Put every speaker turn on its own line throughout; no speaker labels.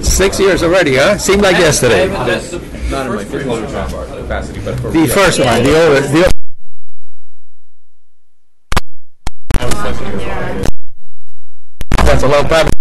6 years already, huh? Seemed like yesterday.
Not in my physical capacity, but for
The first one, the older. That's a low problem.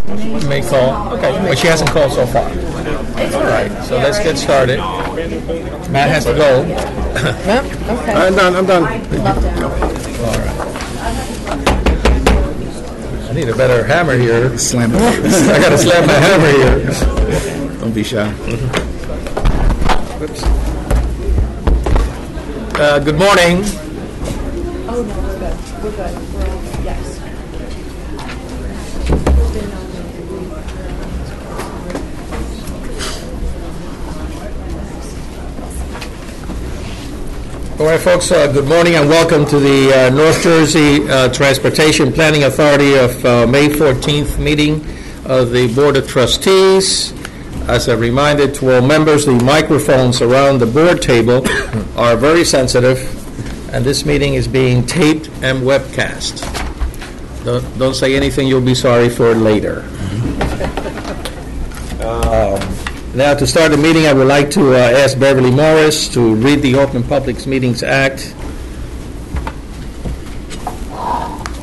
May call. Okay, but she hasn't called so far. All right, so let's get started. Matt has to go.
Okay.
I'm done.
All
right. I need a better hammer here.
Slam it.
I gotta slam my hammer here.
Don't be shy.
Whoops. Good morning.
Oh, no, we're good. We're good. Yes.
All right, folks, good morning and welcome to the North Jersey Transportation Planning Authority of May 14th meeting of the Board of Trustees. As a reminder to all members, the microphones around the board table are very sensitive, and this meeting is being taped and webcast. Don't say anything you'll be sorry for later. Now, to start the meeting, I would like to ask Beverly Morris to read the Open Public Meetings Act.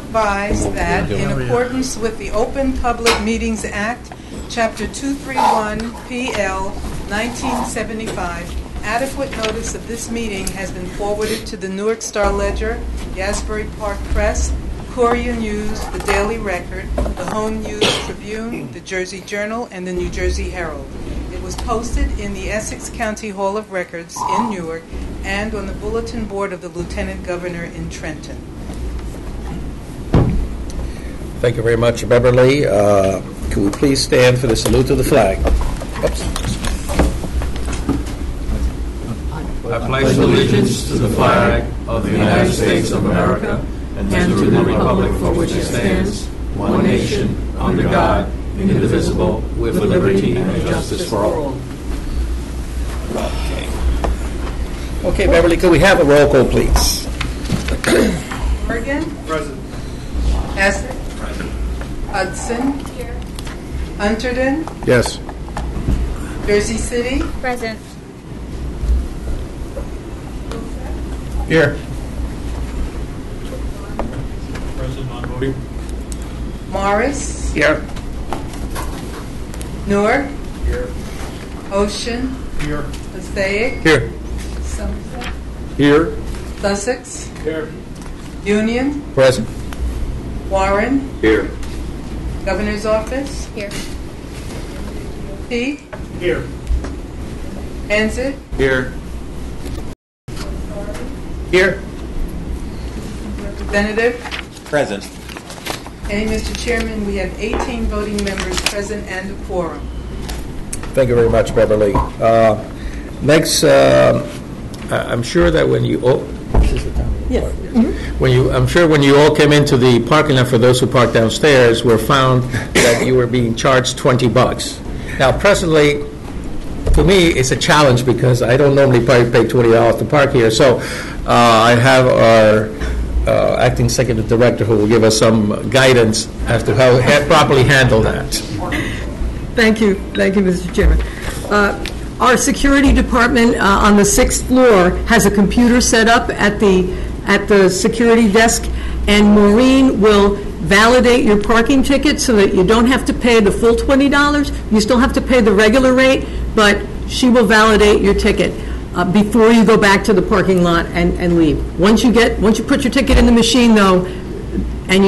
Advise that in accordance with the Open Public Meetings Act, Chapter 231, PL 1975, adequate notice of this meeting has been forwarded to the Newark Star-Ledger, the Asbury Park Press, Courier News, the Daily Record, the Home News Tribune, the Jersey Journal, and the New Jersey Herald. It was posted in the Essex County Hall of Records in Newark and on the bulletin board of the Lieutenant Governor in Trenton.
Thank you very much, Beverly. Could we please stand for the salute to the flag? Oops.
I pledge allegiance to the flag of the United States of America and to the republic for which it stands, one nation, under God, indivisible, with liberty and justice for all.
Okay, Beverly, could we have a roll call, please?
Morgan? Present. Essex? Present. Hudson? Here. Hunterton?
Yes.
Jersey City?
Present.
Here.
Present, non-voting.
Morris?
Here.
Newark?
Here.
Ocean?
Here.
Passaic?
Here.
Somerset?
Here.
Sussex?
Here.
Union?
Present.
Warren?
Here.
Governor's Office?
Here.
P?
Here.
Anzett?
Here.
Here.
Representative?
Present.
Okay, Mr. Chairman, we have 18 voting members present and a quorum.
Thank you very much, Beverly. Next, I'm sure that when you I'm sure when you all came into the parking lot, for those who parked downstairs, were found that you were being charged $20. Now, presently, to me, it's a challenge because I don't normally pay $20 to park here. So I have our acting executive director who will give us some guidance as to how to properly handle that.
Thank you, Mr. Chairman. Our security department on the 6th floor has a computer set up at the security desk, and Maureen will validate your parking ticket so that you don't have to pay the full $20. You still have to pay the regular rate, but she will validate your ticket before you go back to the parking lot and leave. Once you put your ticket in the machine, though, and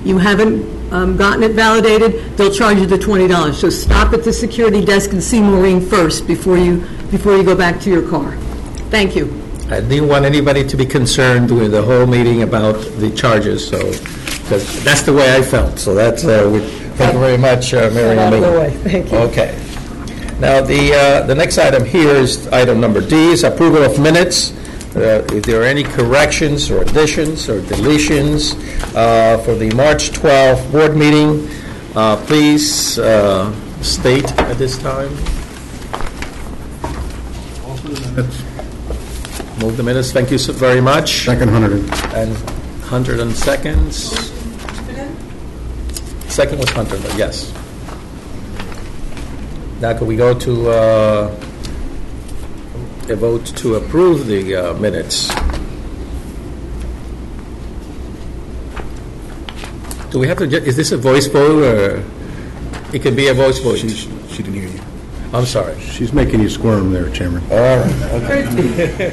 you haven't gotten it validated, they'll charge you the $20. So stop at the security desk and see Maureen first before you go back to your car. Thank you.
I didn't want anybody to be concerned during the whole meeting about the charges, so because that's the way I felt. So that's thank you very much, Mary Ann.
Thank you.
Okay. Now the next item here is item number D, is approval of minutes. If there are any corrections or additions or deletions for the March 12th board meeting, please state at this time. Move the minutes. Thank you so very much.
Second, 100.
And 100 seconds. Second was Hunter, yes. Now could we go to a vote to approve the minutes? Do we have to is this a voice vote or It can be a voice vote.
She didn't hear you.
I'm sorry.
She's making you squirm there, Chairman.
All right.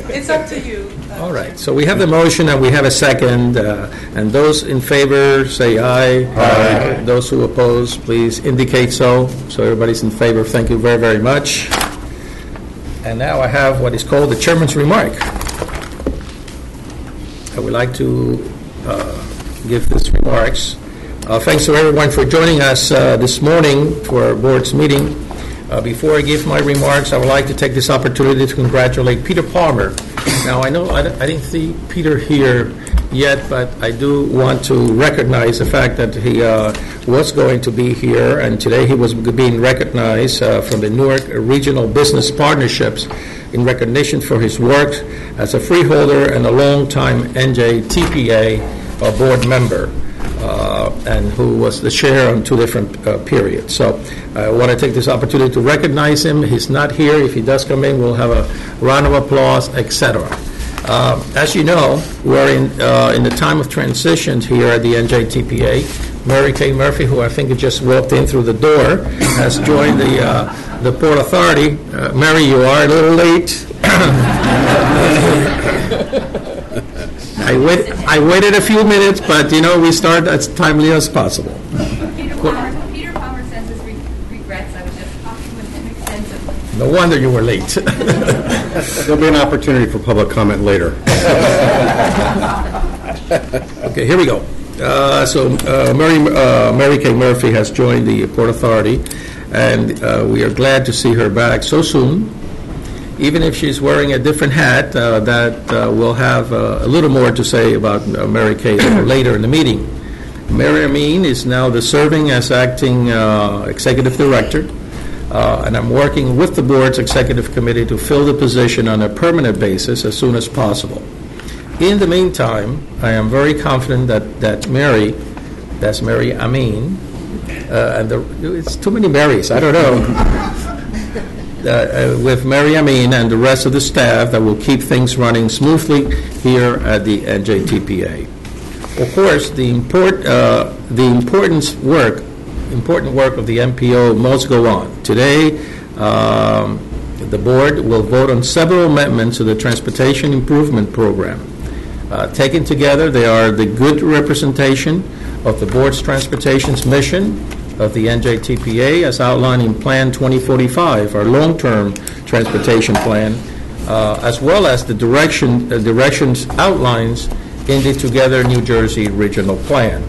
It's up to you.
All right. So we have the motion and we have a second. And those in favor say aye. Aye. Those who oppose, please indicate so. So everybody's in favor. Thank you very, very much. And now I have what is called the chairman's remark. I would like to give these remarks. Thanks to everyone for joining us this morning for our board's meeting. Before I give my remarks, I would like to take this opportunity to congratulate Peter Palmer. Now, I know I didn't see Peter here yet, but I do want to recognize the fact that he was going to be here, and today he was being recognized from the Newark Regional Business Partnerships in recognition for his work as a freeholder and a long-time NJTPA board member. And who was the chair on two different periods. So I want to take this opportunity to recognize him. He's not here. If he does come in, we'll have a round of applause, etc. As you know, we're in the time of transition here at the NJTPA. Mary Kay Murphy, who I think just walked in through the door, has joined the Port Authority. Mary, you are a little late. I waited a few minutes, but we start as timely as possible.
Peter Palmer sends his regrets. I was just talking with him extensively.
No wonder you were late.
There'll be an opportunity for public comment later.
Okay, here we go. Mary Kay Murphy has joined the Port Authority, and we are glad to see her back so soon. Even if she's wearing a different hat, we'll have a little more to say about Mary Kay later in the meeting. Mary Amin is now serving as acting executive director, and I'm working with the board's executive committee to fill the position on a permanent basis as soon as possible. In the meantime, I am very confident that Mary, that's Mary Amin, and it's too many Marys, I don't know. With Mary Amin and the rest of the staff that will keep things running smoothly here at the NJTPA. Of course, the important work of the NPO must go on. Today, the board will vote on several amendments to the Transportation Improvement Program. Taken together, they are the good representation of the board's transportation's mission of the NJTPA as outlined in Plan 2045, our long-term transportation plan, as well as the directions outlines in the Together New Jersey Regional Plan.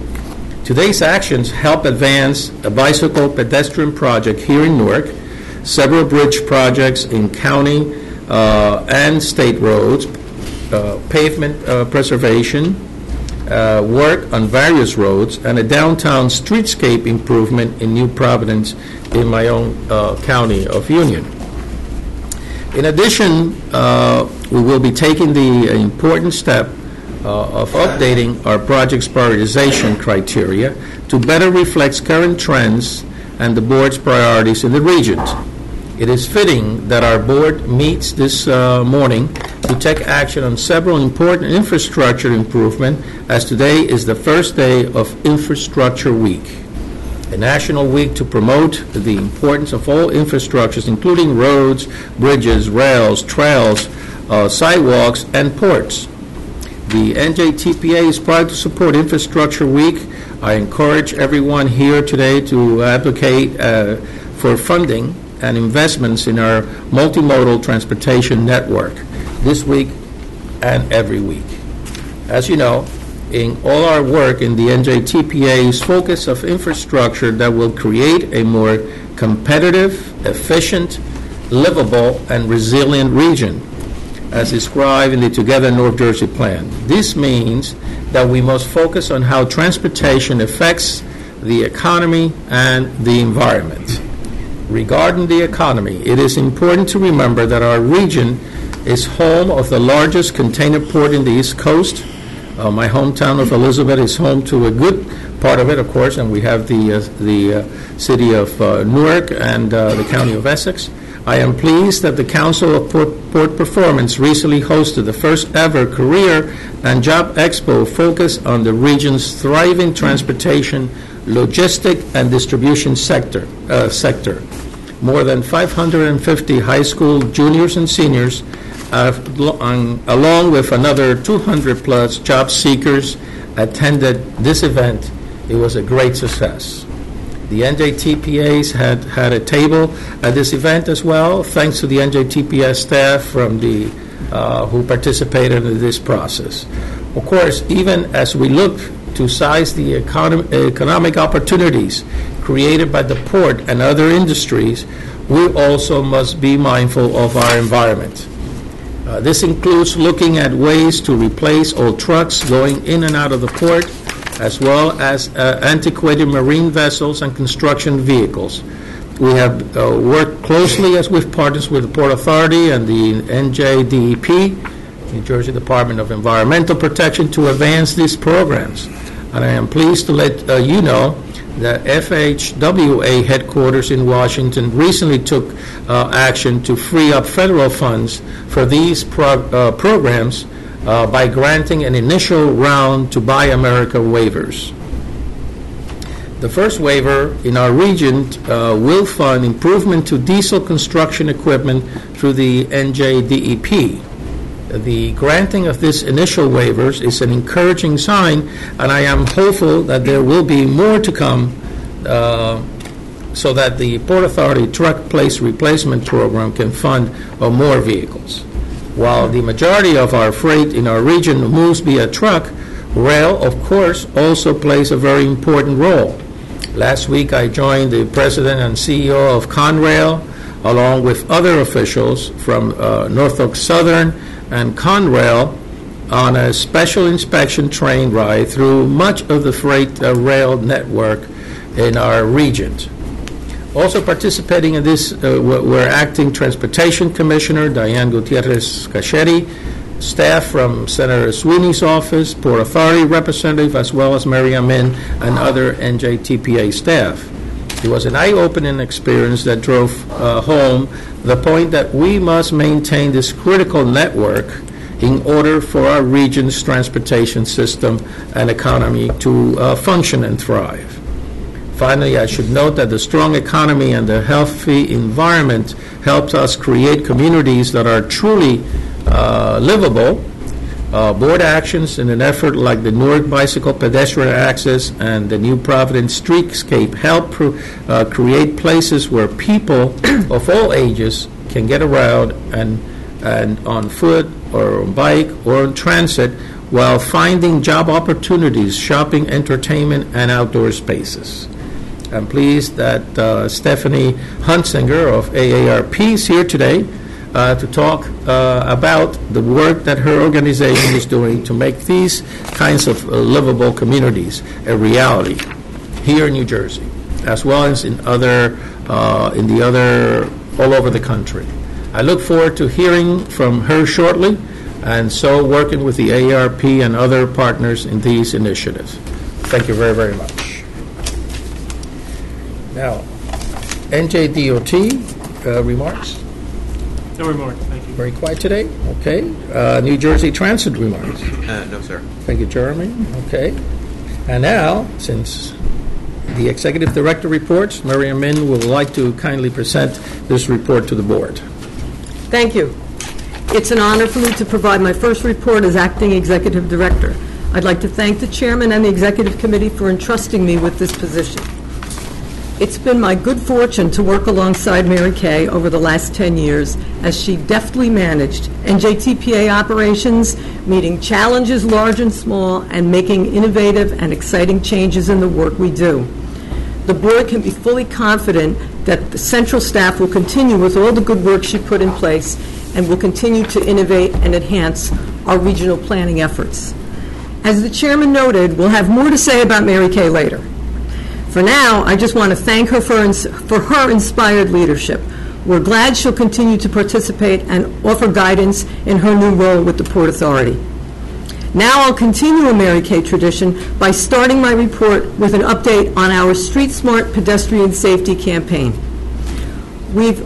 Today's actions help advance a bicycle pedestrian project here in Newark, several bridge projects in county and state roads, pavement preservation, work on various roads, and a downtown streetscape improvement in New Providence in my own county of Union. In addition, we will be taking the important step of updating our project's prioritization criteria to better reflect current trends and the board's priorities in the regions. It is fitting that our board meets this morning to take action on several important infrastructure improvement, as today is the first day of Infrastructure Week, a national week to promote the importance of all infrastructures, including roads, bridges, rails, trails, sidewalks, and ports. The NJTPA is proud to support Infrastructure Week. I encourage everyone here today to advocate for funding and investments in our multimodal transportation network this week and every week. As you know, in all our work in the NJTPA's focus of infrastructure that will create a more competitive, efficient, livable, and resilient region, as described in the Together North Jersey Plan. This means that we must focus on how transportation affects the economy and the environment. Regarding the economy, it is important to remember that our region is home of the largest container port in the East Coast. My hometown of Elizabeth is home to a good part of it, of course, and we have the city of Newark and the county of Essex. I am pleased that the Council of Port Performance recently hosted the first ever Career and Job Expo focused on the region's thriving transportation logistic and distribution sector. More than 550 high school juniors and seniors, along with another 200-plus job seekers, attended this event. It was a great success. The NJTPAs had a table at this event as well, thanks to the NJTPA staff from who participated in this process. Of course, even as we look to seize the economic opportunities created by the port and other industries, we also must be mindful of our environment. This includes looking at ways to replace old trucks going in and out of the port, as well as antiquated marine vessels and construction vehicles. We have worked closely with partners with the Port Authority and the NJTPA, New Jersey Department of Environmental Protection, to advance these programs. And I am pleased to let you know that FHWA headquarters in Washington recently took action to free up federal funds for these programs by granting an initial round to Buy America waivers. The first waiver in our region will fund improvement to diesel construction equipment through the NJTPA. The granting of this initial waivers is an encouraging sign, and I am hopeful that there will be more to come so that the Port Authority Truck Place Replacement Program can fund more vehicles. While the majority of our freight in our region moves via truck, rail, of course, also plays a very important role. Last week, I joined the president and CEO of Conrail, along with other officials from Norfolk Southern and Conrail, on a special inspection train ride through much of the freight rail network in our region. Also participating in this were Acting Transportation Commissioner Diane Gutierrez Cachetti, staff from Senator Sweeney's office, Port Authority representative, as well as Mary Amin and other NJTPA staff. It was an eye-opening experience that drove home the point that we must maintain this critical network in order for our region's transportation system and economy to function and thrive. Finally, I should note that the strong economy and the healthy environment helped us create communities that are truly livable. Board actions in an effort like the Newark Bicycle Pedestrian Access and the New Providence Streetscape help create places where people of all ages can get around and on foot or on bike or on transit while finding job opportunities, shopping, entertainment, and outdoor spaces. I'm pleased that Stephanie Hunsinger of AARP is here today to talk about the work that her organization is doing to make these kinds of livable communities a reality here in New Jersey, as well as in all over the country. I look forward to hearing from her shortly, and so working with the AARP and other partners in these initiatives. Thank you very, very much. Now, NJDOT remarks.
No remarks, thank you.
Very quiet today. Okay. New Jersey Transit remarks.
No, sir.
Thank you, Jeremy. Okay. And now, since the Executive Director reports, Mary Amin would like to kindly present this report to the board.
Thank you. It's an honor for me to provide my first report as Acting Executive Director. I'd like to thank the Chairman and the Executive Committee for entrusting me with this position. It's been my good fortune to work alongside Mary Kay over the last 10 years as she deftly managed NJTPA operations, meeting challenges large and small, and making innovative and exciting changes in the work we do. The board can be fully confident that the central staff will continue with all the good work she put in place and will continue to innovate and enhance our regional planning efforts. As the Chairman noted, we'll have more to say about Mary Kay later. For now, I just want to thank her for her inspired leadership. We're glad she'll continue to participate and offer guidance in her new role with the Port Authority. Now I'll continue a Mary Kay tradition by starting my report with an update on our Street Smart Pedestrian Safety campaign. We've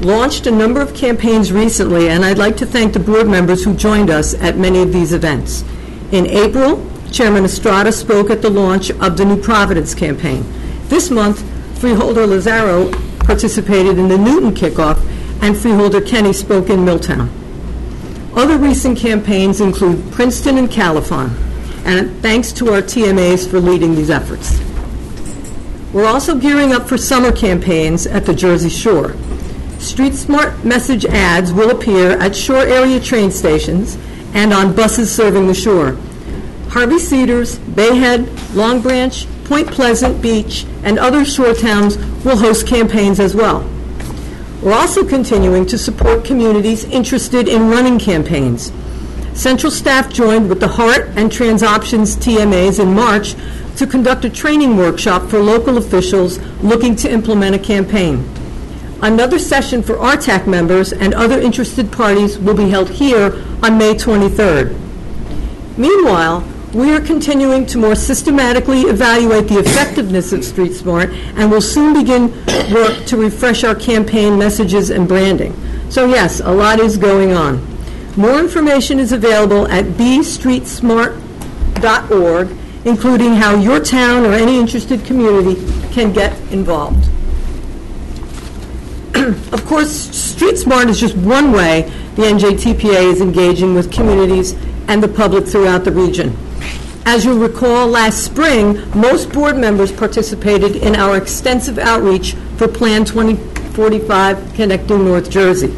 launched a number of campaigns recently, and I'd like to thank the board members who joined us at many of these events. In April, Chairman Estrada spoke at the launch of the New Providence campaign. This month, Freeholder Lazaro participated in the Newton kickoff, and Freeholder Kenny spoke in Milltown. Other recent campaigns include Princeton and Califon, and thanks to our TMAs for leading these efforts. We're also gearing up for summer campaigns at the Jersey Shore. Street Smart message ads will appear at shore area train stations and on buses serving the shore. Harvey Cedars, Bayhead, Long Branch, Point Pleasant Beach, and other shore towns will host campaigns as well. We're also continuing to support communities interested in running campaigns. Central staff joined with the Heart and TransOptions TMAs in March to conduct a training workshop for local officials looking to implement a campaign. Another session for RTAC members and other interested parties will be held here on May 23rd. Meanwhile, we are continuing to more systematically evaluate the effectiveness of Street Smart and will soon begin work to refresh our campaign messages and branding. So yes, a lot is going on. More information is available at bstreetsmart.org, including how your town or any interested community can get involved. Of course, Street Smart is just one way the NJTPA is engaging with communities and the public throughout the region. As you'll recall, last spring, most board members participated in our extensive outreach for Plan 2045 Connecting North Jersey.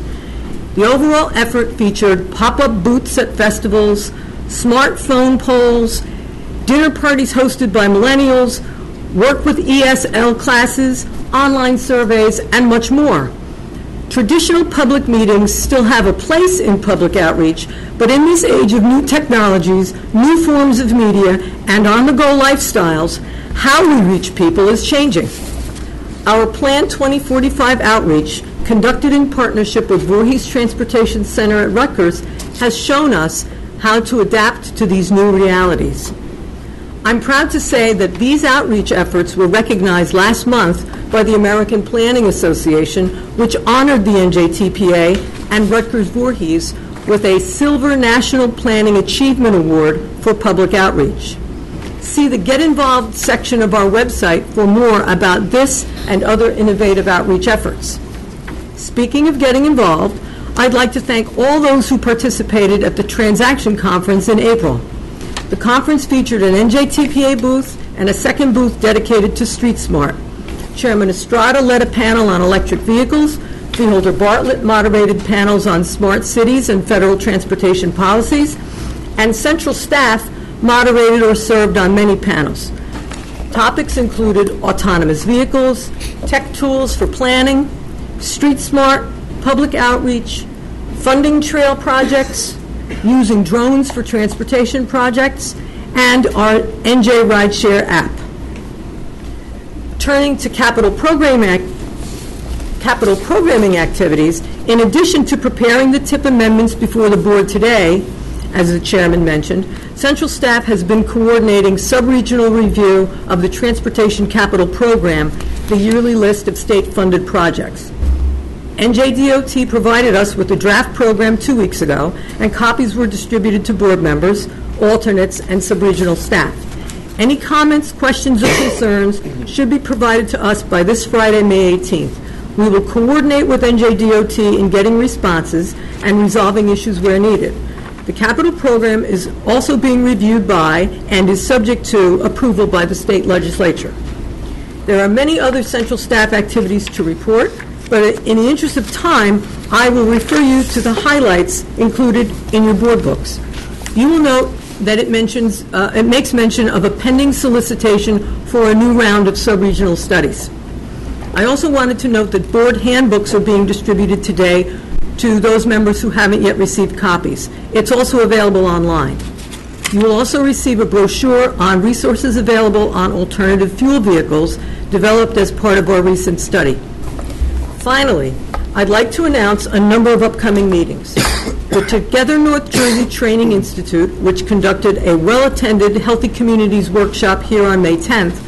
The overall effort featured pop-up booths at festivals, smartphone polls, dinner parties hosted by millennials, work with ESL classes, online surveys, and much more. Traditional public meetings still have a place in public outreach, but in this age of new technologies, new forms of media, and on-the-go lifestyles, how we reach people is changing. Our Plan 2045 outreach, conducted in partnership with Voorhees Transportation Center at Rutgers, has shown us how to adapt to these new realities. I'm proud to say that these outreach efforts were recognized last month by the American Planning Association, which honored the NJTPA and Rutgers Voorhees with a Silver National Planning Achievement Award for public outreach. See the Get Involved section of our website for more about this and other innovative outreach efforts. Speaking of getting involved, I'd like to thank all those who participated at the Transaction Conference in April. The conference featured an NJTPA booth and a second booth dedicated to Street Smart. Chairman Estrada led a panel on electric vehicles. Freeholder Bartlett moderated panels on smart cities and federal transportation policies. And central staff moderated or served on many panels. Topics included autonomous vehicles, tech tools for planning, Street Smart, public outreach, funding trail projects, using drones for transportation projects, and our NJ Rideshare app. Turning to capital programming activities, in addition to preparing the TIP amendments before the board today, as the chairman mentioned, central staff has been coordinating sub-regional review of the Transportation Capital Program, the yearly list of state-funded projects. NJDOT provided us with the draft program 2 weeks ago, and copies were distributed to board members, alternates, and sub-regional staff. Any comments, questions, or concerns should be provided to us by this Friday, May 18th. We will coordinate with NJDOT in getting responses and resolving issues where needed. The capital program is also being reviewed by and is subject to approval by the state legislature. There are many other central staff activities to report, but in the interest of time, I will refer you to the highlights included in your board books. You will note that it makes mention of a pending solicitation for a new round of sub-regional studies. I also wanted to note that board handbooks are being distributed today to those members who haven't yet received copies. It's also available online. You will also receive a brochure on resources available on alternative fuel vehicles developed as part of our recent study. Finally, I'd like to announce a number of upcoming meetings. The Together North Jersey Training Institute, which conducted a well-attended Healthy Communities workshop here on May 10th,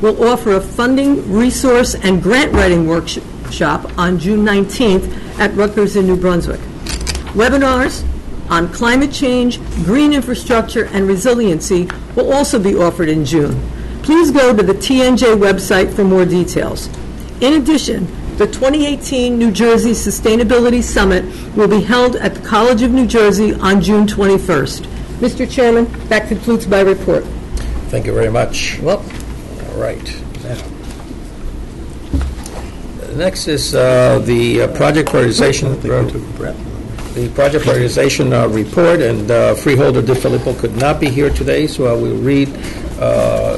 will offer a funding, resource, and grant writing workshop on June 19th at Rutgers in New Brunswick. Webinars, on climate change, green infrastructure, and resiliency will also be offered in June. Please go to the TNJ website for more details. In addition, the 2018 New Jersey Sustainability Summit will be held at the College of New Jersey on June 21st. Mr. Chairman, that concludes my report.
Thank you very much. Well, all right. Now, next is the project prioritization. The project prioritization report, and Freeholder DeFilippo could not be here today, so I will read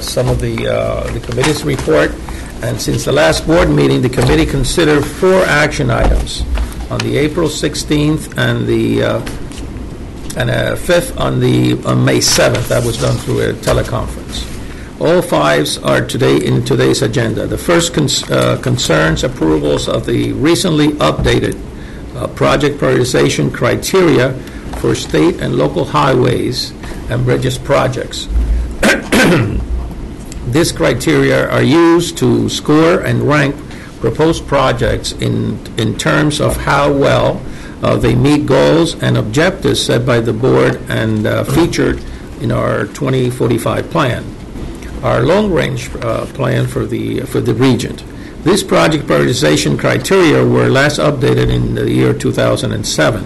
some of the committee's report. And since the last board meeting, the committee considered 4 action items on the April 16th and the 5th on May 7th. That was done through a teleconference. All 5s are in today's agenda. The first concerns approvals of the recently updated project prioritization criteria for state and local highways and bridges projects. These criteria are used to score and rank proposed projects in terms of how well they meet goals and objectives set by the board and featured in our 2045 plan, our long-range plan for the region. These project prioritization criteria were last updated in the year 2007.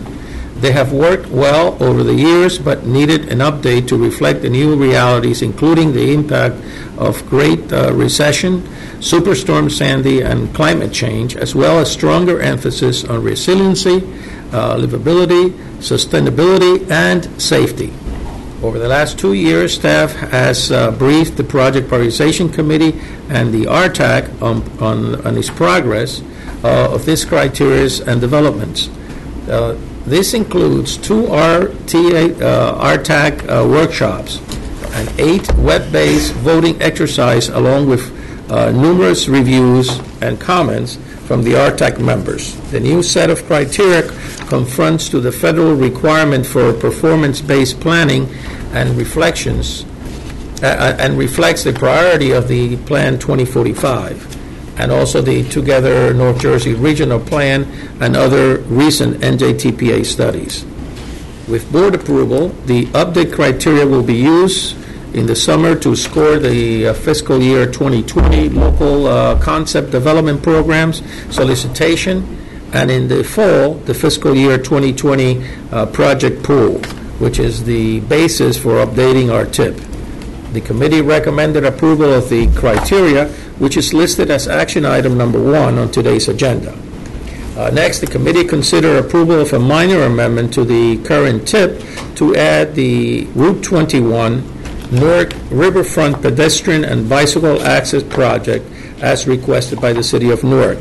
They have worked well over the years, but needed an update to reflect the new realities, including the impact of Great Recession, Superstorm Sandy, and climate change, as well as stronger emphasis on resiliency, livability, sustainability, and safety. Over the last 2 years, staff has briefed the Project Prioritization Committee and the RTAC on its progress of these criteria and developments. This includes 2 RTAC workshops and 8 web-based voting exercises, along with numerous reviews and comments from the RTAC members. The new set of criteria confronts to the federal requirement for performance-based planning and reflects the priority of the Plan 2045. And also the Together North Jersey Regional Plan and other recent NJTPA studies. With board approval, the update criteria will be used in the summer to score the fiscal year 2020 local concept development programs solicitation, and in the fall, the fiscal year 2020 project pool, which is the basis for updating our TIP. The committee recommended approval of the criteria, which is listed as action item number 1 on today's agenda. Next, the committee considered approval of a minor amendment to the current TIP to add the Route 21 Newark Riverfront Pedestrian and Bicycle Access Project as requested by the City of Newark.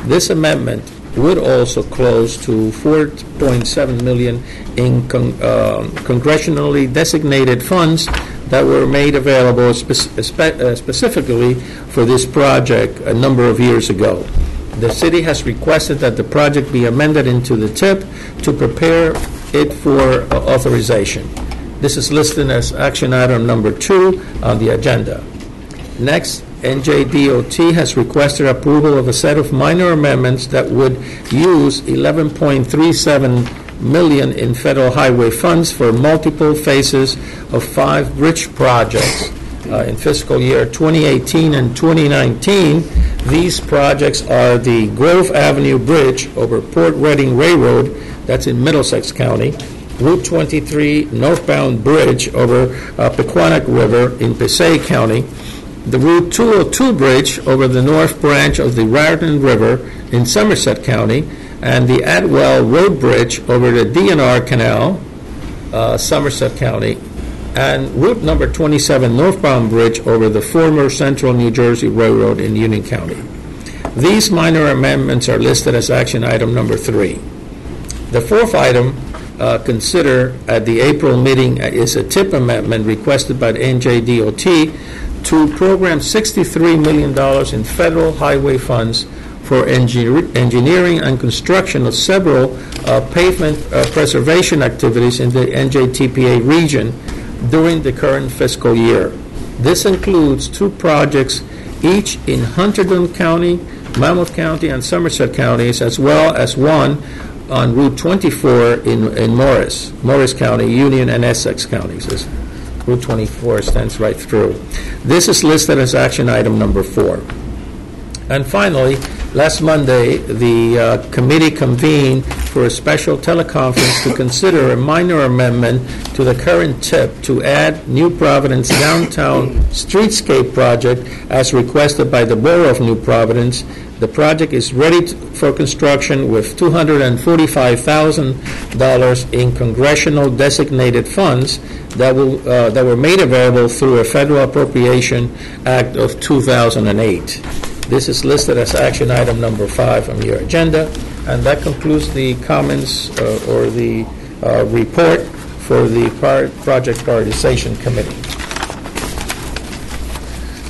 This amendment would also close to $4.7 million in congressionally designated funds that were made available specifically for this project a number of years ago. The city has requested that the project be amended into the TIP to prepare it for authorization. This is listed as action item number 2 on the agenda. Next, NJDOT has requested approval of a set of minor amendments that would use $11.37 million in federal highway funds for multiple phases of 5 bridge projects in fiscal year 2018 and 2019. These projects are the Grove Avenue Bridge over Port Reading Railroad, that's in Middlesex County, Route 23 northbound bridge over Pequannock River in Passaic County, the Route 202 bridge over the north branch of the Raritan River in Somerset County, and the Atwell Road Bridge over the DNR Canal, Somerset County, and Route number 27 northbound bridge over the former Central New Jersey Railroad in Union County. These minor amendments are listed as action item number 3. The fourth item considered at the April meeting is a TIP amendment requested by the NJDOT to program $63 million in federal highway funds for engineering and construction of several pavement preservation activities in the NJTPA region during the current fiscal year. This includes 2 projects, each in Hunterdon County, Monmouth County, and Somerset counties, as well as one on Route 24 in Morris County, Union, and Essex counties. Route 24 stands right through. This is listed as action item number 4. And finally, last Monday, the committee convened for a special teleconference to consider a minor amendment to the current TIP to add New Providence downtown streetscape project as requested by the Borough of New Providence. The project is ready for construction with $245,000 in congressional designated funds that were made available through a Federal Appropriation Act of 2008. This is listed as action item number 5 on your agenda, and that concludes the comments or the report for the Project Prioritization Committee.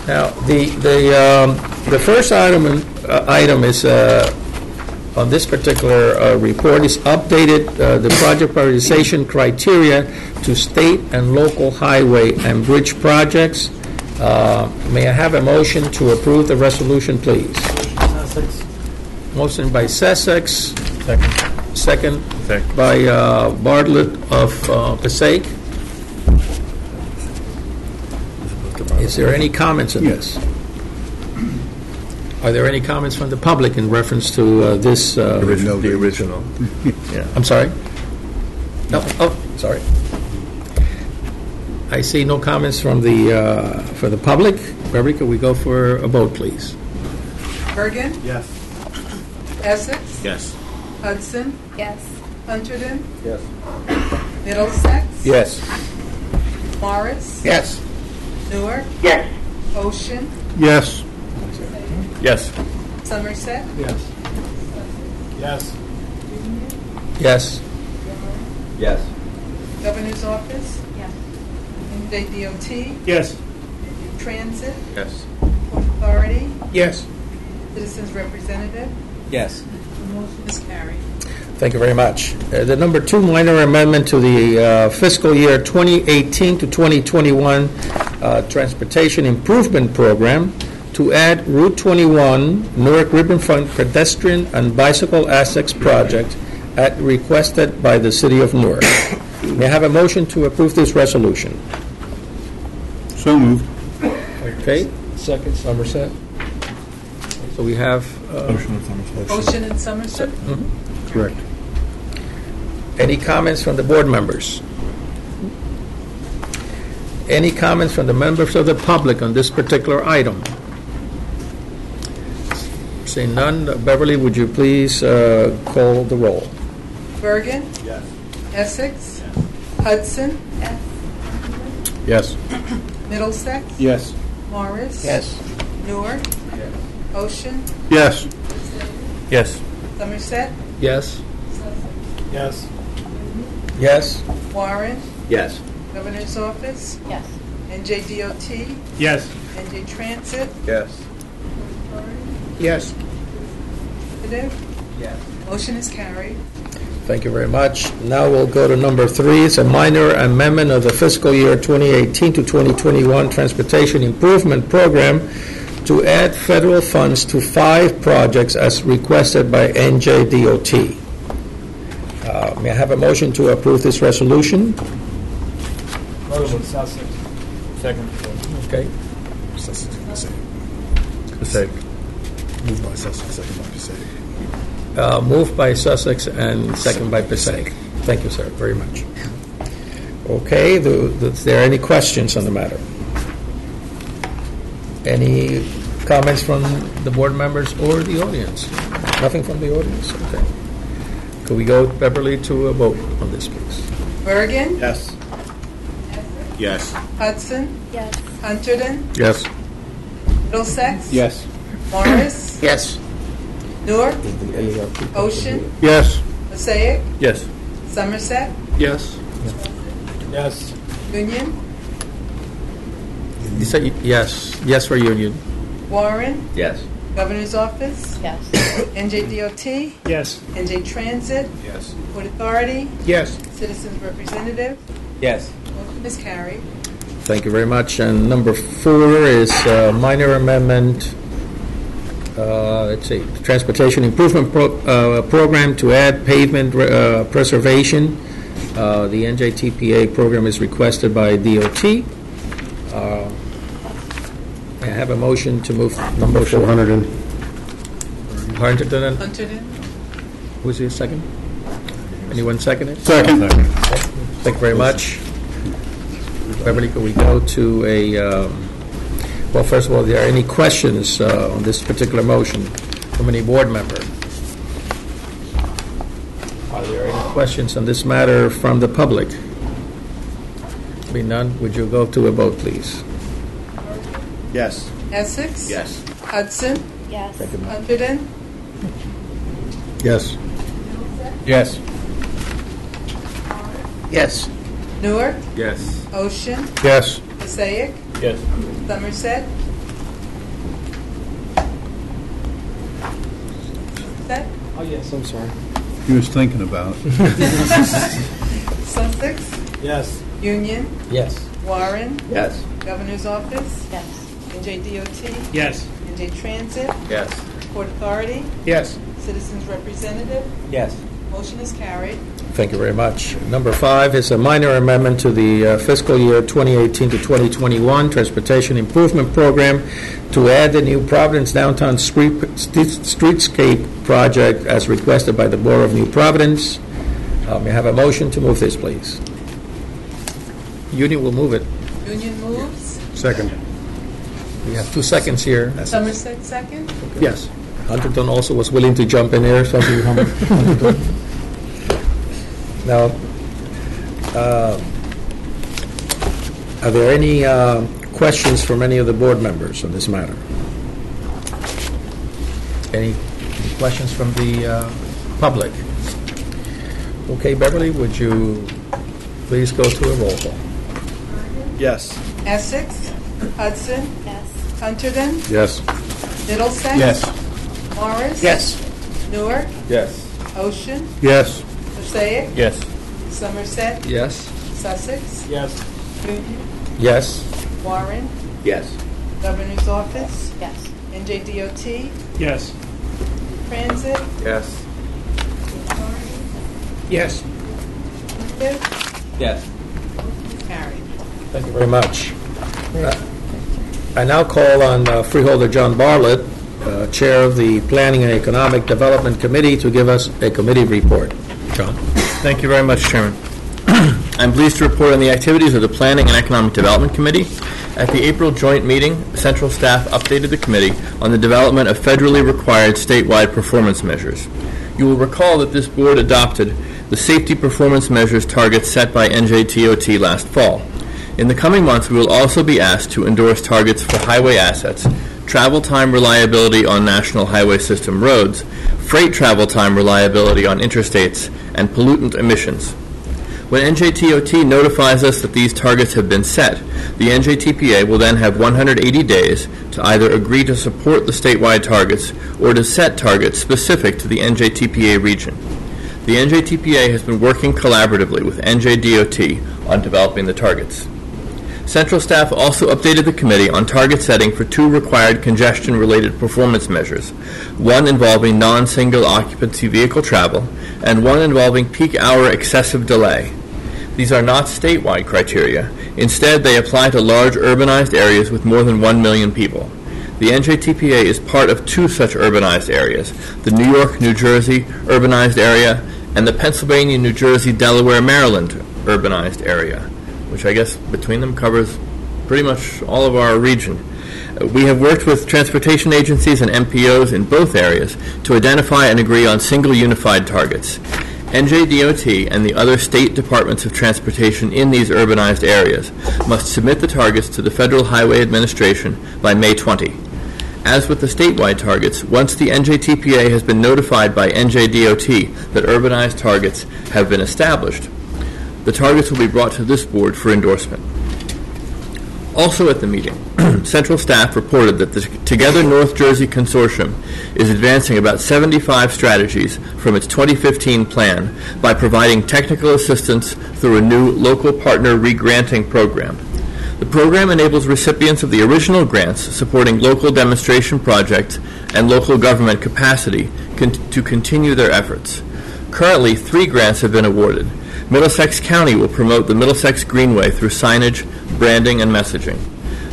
Now, the first item is on this particular report is updated the project prioritization criteria to state and local highway and bridge projects. May I have a motion to approve the resolution, please? Motion by Sussex. Second by Bartlett of Passaic. Is there any comments on this? Are there any comments from the public in reference to this?
The original.
Yeah. I'm sorry? No. Oh, sorry. I see no comments from the public. Beverly, could we go for a vote, please?
Bergen?
Yes.
Essex?
Yes.
Hudson?
Yes.
Hunterdon?
Yes.
Middlesex?
Yes.
Morris?
Yes.
Newark?
Yes.
Ocean?
Yes.
Yes.
Somerset?
Yes. Yes.
Yes.
Yes.
Governor's Office?
Yes.
NJDOT?
Yes.
Transit?
Yes.
Port Authority?
Yes.
Citizens Representative?
Yes.
The motion is carried.
Thank you very much. The number 2 minor amendment to the fiscal year 2018 to 2021 Transportation Improvement Program to add Route 21 Newark Riverfront Pedestrian and Bicycle Access Project requested by the City of Newark. May I have a motion to approve this resolution?
So moved.
Okay. Second, Somerset. So we have...
Ocean and Somerset?
Correct.
Any comments from the board members? Any comments from the members of the public on this particular item? Seeing none, Beverly, would you please call the roll?
Bergen?
Yes.
Essex? Hudson?
Yes.
Yes.
Middlesex?
Yes.
Morris? Newark? Ocean?
Yes.
Yes.
Somerset?
Yes.
Yes.
Yes.
Warren?
Yes.
Governor's Office?
Yes.
NJDOT?
Yes.
NJ Transit?
Yes.
Yes.
Yes.
Yes.
Motion is carried.
Thank you very much. Now we'll go to number 3. It's a minor amendment of the fiscal year 2018 to 2021 Transportation Improvement Program to add federal funds to 5 projects as requested by NJDOT. May I have a motion to approve this resolution?
Motion, Sussex. Second.
Okay.
Passaic.
Moved by Sussex, second by Passaic.
Moved by Sussex and second by Passaic. Thank you, sir, very much. Okay, is there any questions on the matter? Any comments from the board members or the audience? Nothing from the audience? Okay. Could we go, Beverly, to a vote on this, please?
Bergen?
Yes. Yes.
Hudson?
Yes.
Hunterdon?
Yes.
Middlesex?
Yes.
Morris?
Yes.
Newark? Ocean?
Yes.
Passaic?
Yes.
Somerset?
Yes.
Yes.
Union?
You said yes. Yes for Union.
Warren?
Yes.
Governor's Office?
Yes.
NJDOT?
Yes.
NJ Transit?
Yes.
Port Authority?
Yes.
Citizens Representative?
Yes.
Motion is carried.
Thank you very much. And number 4 is a minor amendment let's see, Transportation Improvement Program to add pavement preservation. The NJTPA program is requested by DOT. I have a motion to move number 4.
Hunterton.
Hunterton.
Hunterton?
Who's the second? Anyone second it?
Second.
Thank you very much. Beverly, could we go to a, well, first of all, are there any questions on this particular motion from any board member? Are there any questions on this matter from the public? Being none, would you go to a vote, please?
Yes.
Essex?
Yes.
Hudson?
Yes.
Hunterton?
Yes.
Yes.
Yes.
Newark?
Yes.
Ocean?
Yes.
Passaic?
Yes.
Somerset? Set?
Oh, yes, I'm sorry.
He was thinking about it.
Sussex?
Yes.
Union?
Yes.
Warren?
Yes.
Governor's Office?
Yes.
NJDOT?
Yes.
NJ Transit?
Yes.
Port Authority?
Yes.
Citizens Representative?
Yes.
Motion is carried.
Thank you very much. Number 5 is a minor amendment to the fiscal year 2018 to 2021 Transportation Improvement Program to add the new Providence Downtown Streetscape project as requested by the Board of New Providence. May I have a motion to move this, please? Union will move it.
Union moves.
Second.
We have 2 seconds here.
Somerset second.
Yes.
Hunterton also was willing to jump in there. So Hunterton. Now, are there any questions from any of the board members on this matter? Any questions from the public? Okay, Beverly, would you please go to a roll call?
Yes.
Essex? Hudson?
Yes.
Hunterton?
Yes.
Middlesex?
Yes.
Morris?
Yes.
Newark?
Yes.
Ocean?
Yes.
Passaic?
Yes.
Somerset?
Yes.
Sussex?
Yes.
Union?
Yes.
Warren?
Yes.
Governor's Office?
Yes.
NJDOT?
Yes.
Transit?
Yes.
Yes.
Yes.
Carried.
Thank you very much. I now call on Freeholder John Bartlett, Chair of the Planning and Economic Development Committee, to give us a committee report. John.
Thank you very much, Chairman. I'm pleased to report on the activities of the Planning and Economic Development Committee. At the April joint meeting, central staff updated the committee on the development of federally required statewide performance measures. You will recall that this board adopted the safety performance measures targets set by NJTOT last fall. In the coming months, we will also be asked to endorse targets for highway assets, travel time reliability on national highway system roads, freight travel time reliability on interstates, and pollutant emissions. When NJTOT notifies us that these targets have been set, the NJTPA will then have 180 days to either agree to support the statewide targets or to set targets specific to the NJTPA region. The NJTPA has been working collaboratively with NJDOT on developing the targets. Central staff also updated the committee on target setting for 2 required congestion-related performance measures, one involving non-single occupancy vehicle travel and one involving peak hour excessive delay. These are not statewide criteria. Instead, they apply to large urbanized areas with more than 1 million people. The NJTPA is part of 2 such urbanized areas, the New York, New Jersey urbanized area and the Pennsylvania, New Jersey, Delaware, Maryland urbanized area, which I guess between them covers pretty much all of our region. We have worked with transportation agencies and MPOs in both areas to identify and agree on single unified targets. NJDOT and the other state departments of transportation in these urbanized areas must submit the targets to the Federal Highway Administration by May 20. As with the statewide targets, once the NJTPA has been notified by NJDOT that urbanized targets have been established, the targets will be brought to this board for endorsement. Also at the meeting, central staff reported that the Together North Jersey Consortium is advancing about 75 strategies from its 2015 plan by providing technical assistance through a new local partner re-granting program. The program enables recipients of the original grants supporting local demonstration projects and local government capacity to continue their efforts. Currently, 3 grants have been awarded. Middlesex County will promote the Middlesex Greenway through signage, branding, and messaging.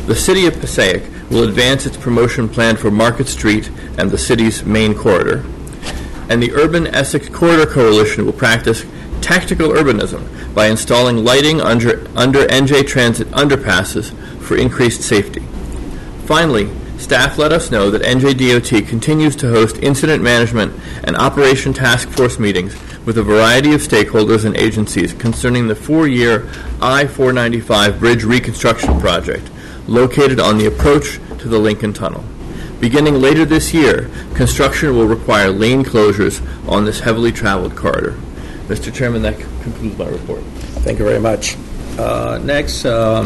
The City of Passaic will advance its promotion plan for Market Street and the city's main corridor. And the Urban Essex Corridor Coalition will practice tactical urbanism by installing lighting under NJ Transit underpasses for increased safety. Finally, staff let us know that NJDOT continues to host incident management and operation task force meetings with a variety of stakeholders and agencies concerning the 4-year I-495 bridge reconstruction project located on the approach to the Lincoln Tunnel. Beginning later this year, construction will require lane closures on this heavily traveled corridor. Mr. Chairman, that concludes my report.
Thank you very much. Next, I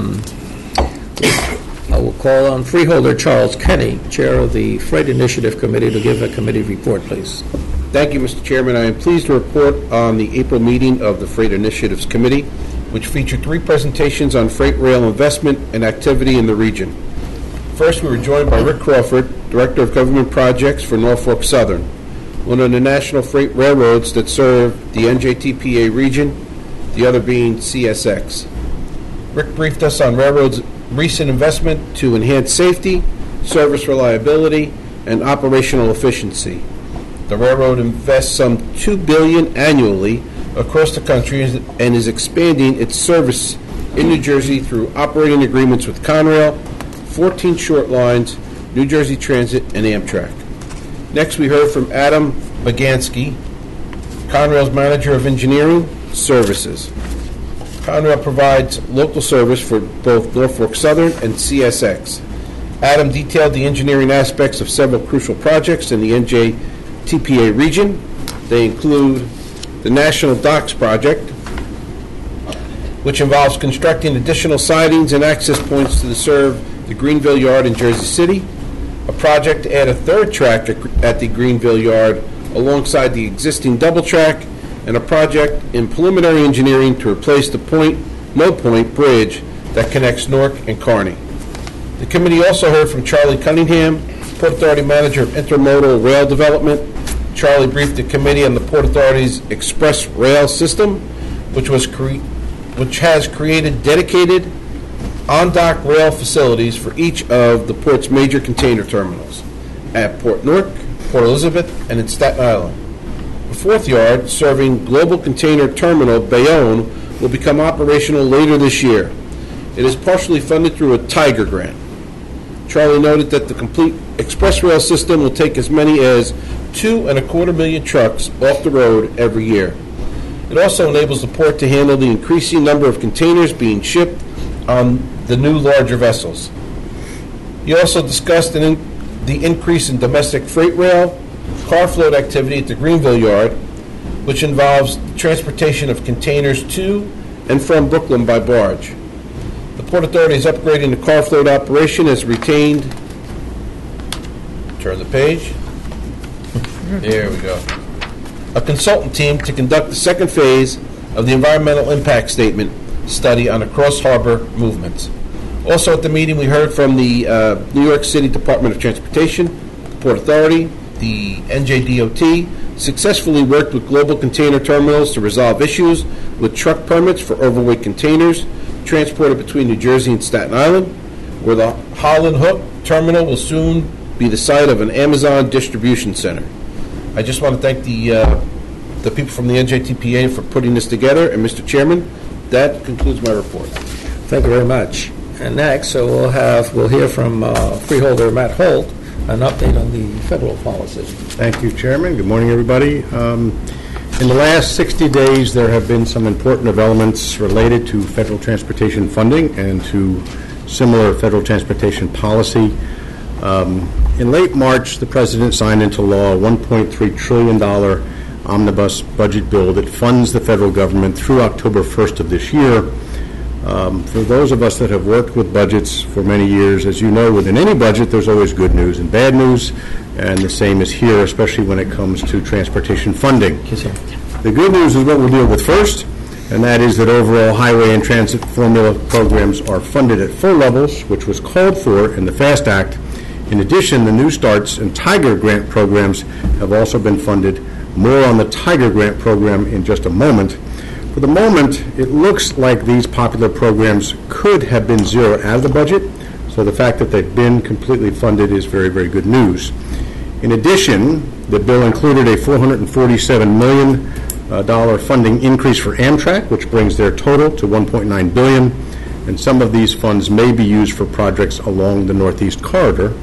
will call on Freeholder Charles Kenny, Chair of the Freight Initiative Committee, to give a committee report, please.
Thank you, Mr. Chairman. I am pleased to report on the April meeting of the Freight Initiatives Committee, which featured 3 presentations on freight rail investment and activity in the region. First, we were joined by Rick Crawford, Director of Government Projects for Norfolk Southern, one of the national freight railroads that serve the NJTPA region, the other being CSX. Rick briefed us on railroad's recent investment to enhance safety, service reliability, and operational efficiency. The railroad invests some $2 billion annually across the country and is expanding its service in New Jersey through operating agreements with Conrail, 14 short lines, New Jersey Transit, and Amtrak. Next, we heard from Adam Bagansky, Conrail's Manager of Engineering Services. Conrail provides local service for both Norfolk Southern and CSX. Adam detailed the engineering aspects of several crucial projects in the NJTPA region. They include the National Docks Project, which involves constructing additional sidings and access points to serve the Greenville Yard in Jersey City, a project to add a 3rd track at the Greenville Yard alongside the existing double track, and a project in preliminary engineering to replace the No Point Bridge that connects Newark and Kearney. The committee also heard from Charlie Cunningham, Port Authority Manager of Intermodal Rail Development. Charlie briefed the committee on the Port Authority's Express Rail System, which has created dedicated on-dock rail facilities for each of the port's major container terminals at Port Newark, Port Elizabeth, and in Staten Island. The 4th yard, serving Global Container Terminal Bayonne, will become operational later this year. It is partially funded through a Tiger grant. Charlie noted that the complete express rail system will take as many as 2.25 million trucks off the road every year. It also enables the port to handle the increasing number of containers being shipped on the new larger vessels. He also discussed the increase in domestic freight rail, car float activity at the Greenville Yard, which involves transportation of containers to and from Brooklyn by barge. The Port Authority is upgrading the car float operation as retained. Turn the page. There we go. A consultant team to conduct the 2nd phase of the environmental impact statement study on the cross-harbor movements. Also at the meeting, we heard from the New York City Department of Transportation, the Port Authority, the NJDOT, successfully worked with Global Container Terminals to resolve issues with truck permits for overweight containers transported between New Jersey and Staten Island, where the Holland Hook Terminal will soon be the site of an Amazon distribution center. I just want to thank the people from the NJTPA for putting this together, and Mr. Chairman, that concludes my report.
Thank you very much. And next, we'll hear from Freeholder Matt Holt, an update on the federal policy.
Thank you, Chairman. Good morning, everybody. In the last 60 days, there have been some important developments related to federal transportation funding and to similar federal transportation policy. In late March, the President signed into law a $1.3 trillion omnibus budget bill that funds the federal government through October 1st of this year. For those of us that have worked with budgets for many years, as you know, within any budget, there's always good news and bad news, and the same is here, especially when it comes to transportation funding. The good news is what we'll deal with first. and that is that overall highway and transit formula programs are funded at full levels, which was called for in the FAST Act. In addition, the New Starts and Tiger Grant programs have also been funded. More on the Tiger Grant program in just a moment. For the moment, it looks like these popular programs could have been zeroed out of the budget, so the fact that they've been completely funded is very, very good news. In addition, the bill included a $447 million funding increase for Amtrak, which brings their total to $1.9 billion, and some of these funds may be used for projects along the Northeast Corridor.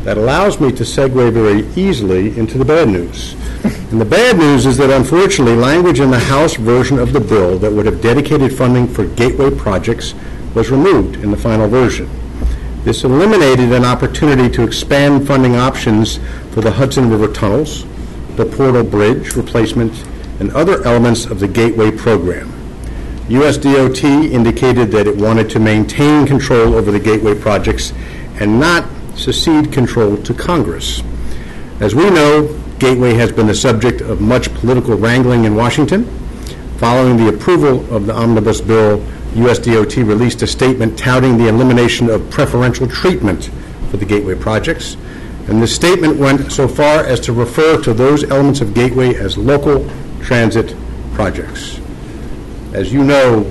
That allows me to segue very easily into the bad news. And the bad news is that, unfortunately, language in the House version of the bill that would have dedicated funding for gateway projects was removed in the final version. This eliminated an opportunity to expand funding options for the Hudson River tunnels, the Portal Bridge replacement, and other elements of the gateway program. USDOT indicated that it wanted to maintain control over the gateway projects and not secede control to Congress. As we know, Gateway has been the subject of much political wrangling in Washington. Following the approval of the omnibus bill, USDOT released a statement touting the elimination of preferential treatment for the Gateway projects, and the statement went so far as to refer to those elements of Gateway as local transit projects. As you know,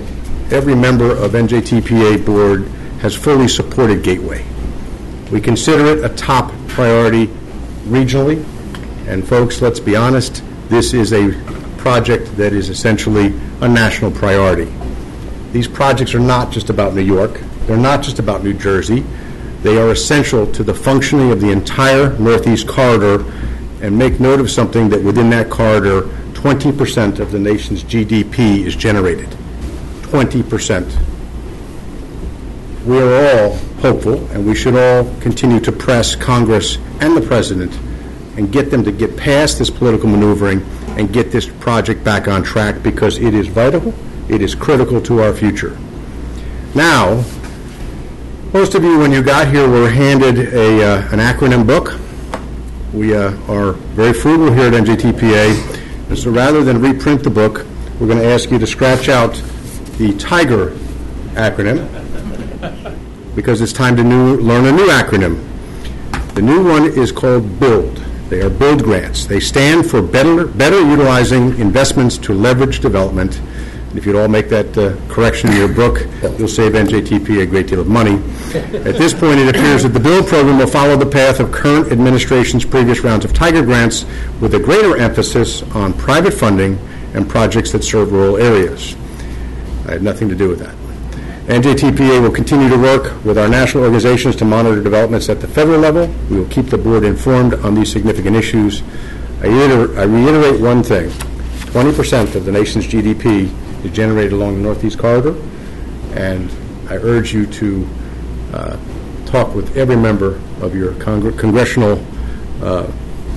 every member of NJTPA board has fully supported Gateway. We consider it a top priority regionally, and folks, let's be honest, this is a project that is essentially a national priority. These projects are not just about New York, they're not just about New Jersey, they are essential to the functioning of the entire Northeast Corridor, and make note of something that within that corridor, 20% of the nation's GDP is generated. 20%. We are all hopeful, and we should all continue to press Congress and the President and get them to get past this political maneuvering and get this project back on track, because it is vital, it is critical to our future. Now, most of you, when you got here, were handed an acronym book. We are very frugal here at NJTPA, and so rather than reprint the book, we're going to ask you to scratch out the TIGER acronym, because it's time to learn a new acronym. The new one is called BUILD. They are BUILD grants. They stand for better utilizing investments to leverage development. And if you'd all make that correction in your book, you'll save NJTP a great deal of money. At this point, it appears that the BUILD program will follow the path of current administration's previous rounds of TIGER grants, with a greater emphasis on private funding and projects that serve rural areas. I had nothing to do with that. NJTPA will continue to work with our national organizations to monitor developments at the federal level. We will keep the board informed on these significant issues. I reiterate one thing. 20% of the nation's GDP is generated along the Northeast Corridor, and I urge you to talk with every member of your congressional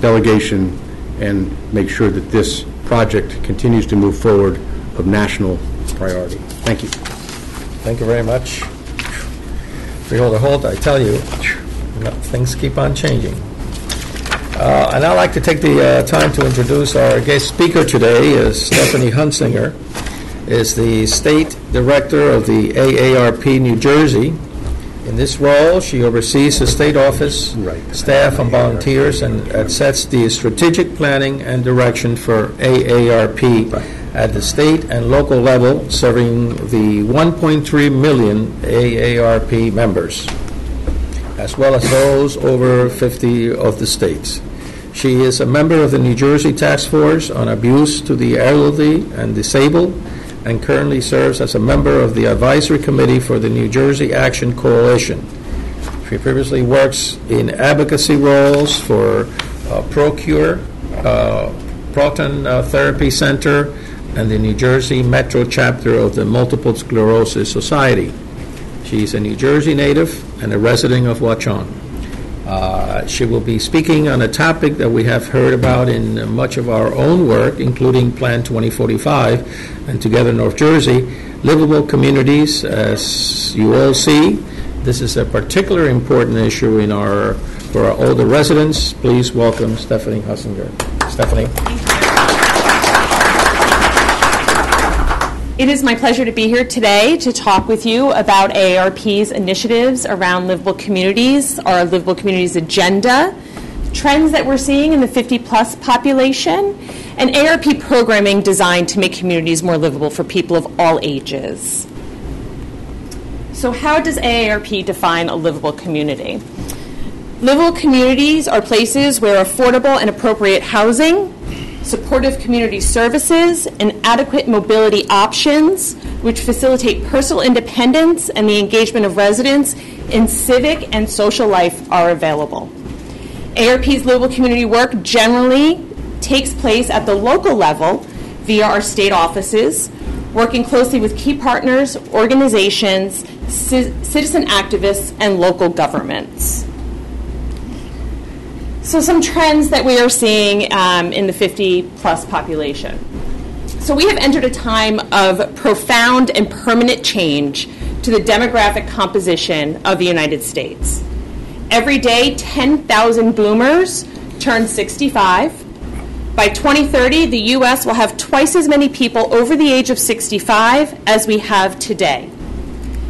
delegation and make sure that this project continues to move forward of national priority. Thank you.
Thank you very much. Behold, I tell you, things keep on changing. And I'd like to take the time to introduce our guest speaker today. Is Stephanie Hunsinger, is the State Director of the AARP New Jersey. In this role, she oversees the state office, staff, and volunteers, and sets the strategic planning and direction for AARP at the state and local level, serving the 1.3 million AARP members, as well as those over 50 of the states. She is a member of the New Jersey Task Force on Abuse to the Elderly and Disabled, and currently serves as a member of the Advisory Committee for the New Jersey Action Coalition. She previously works in advocacy roles for Procure, Proton Therapy Center, and the New Jersey Metro chapter of the Multiple Sclerosis Society. She's a New Jersey native and a resident of Watchung. She will be speaking on a topic that we have heard about in much of our own work, including Plan 2045 and Together North Jersey, livable communities. As you all see, this is a particularly important issue for our older residents. Please welcome Stephanie Hunsinger. Stephanie.
It is my pleasure to be here today to talk with you about AARP's initiatives around livable communities, our livable communities agenda, trends that we're seeing in the 50-plus population, and AARP programming designed to make communities more livable for people of all ages. So how does AARP define a livable community? Livable communities are places where affordable and appropriate housing, supportive community services, and adequate mobility options, which facilitate personal independence and the engagement of residents in civic and social life, are available. AARP's livable community work generally takes place at the local level via our state offices, working closely with key partners, organizations, citizen activists, and local governments. So some trends that we are seeing in the 50-plus population. So we have entered a time of profound and permanent change to the demographic composition of the United States. Every day, 10,000 boomers turn 65. By 2030, the U.S. will have twice as many people over the age of 65 as we have today.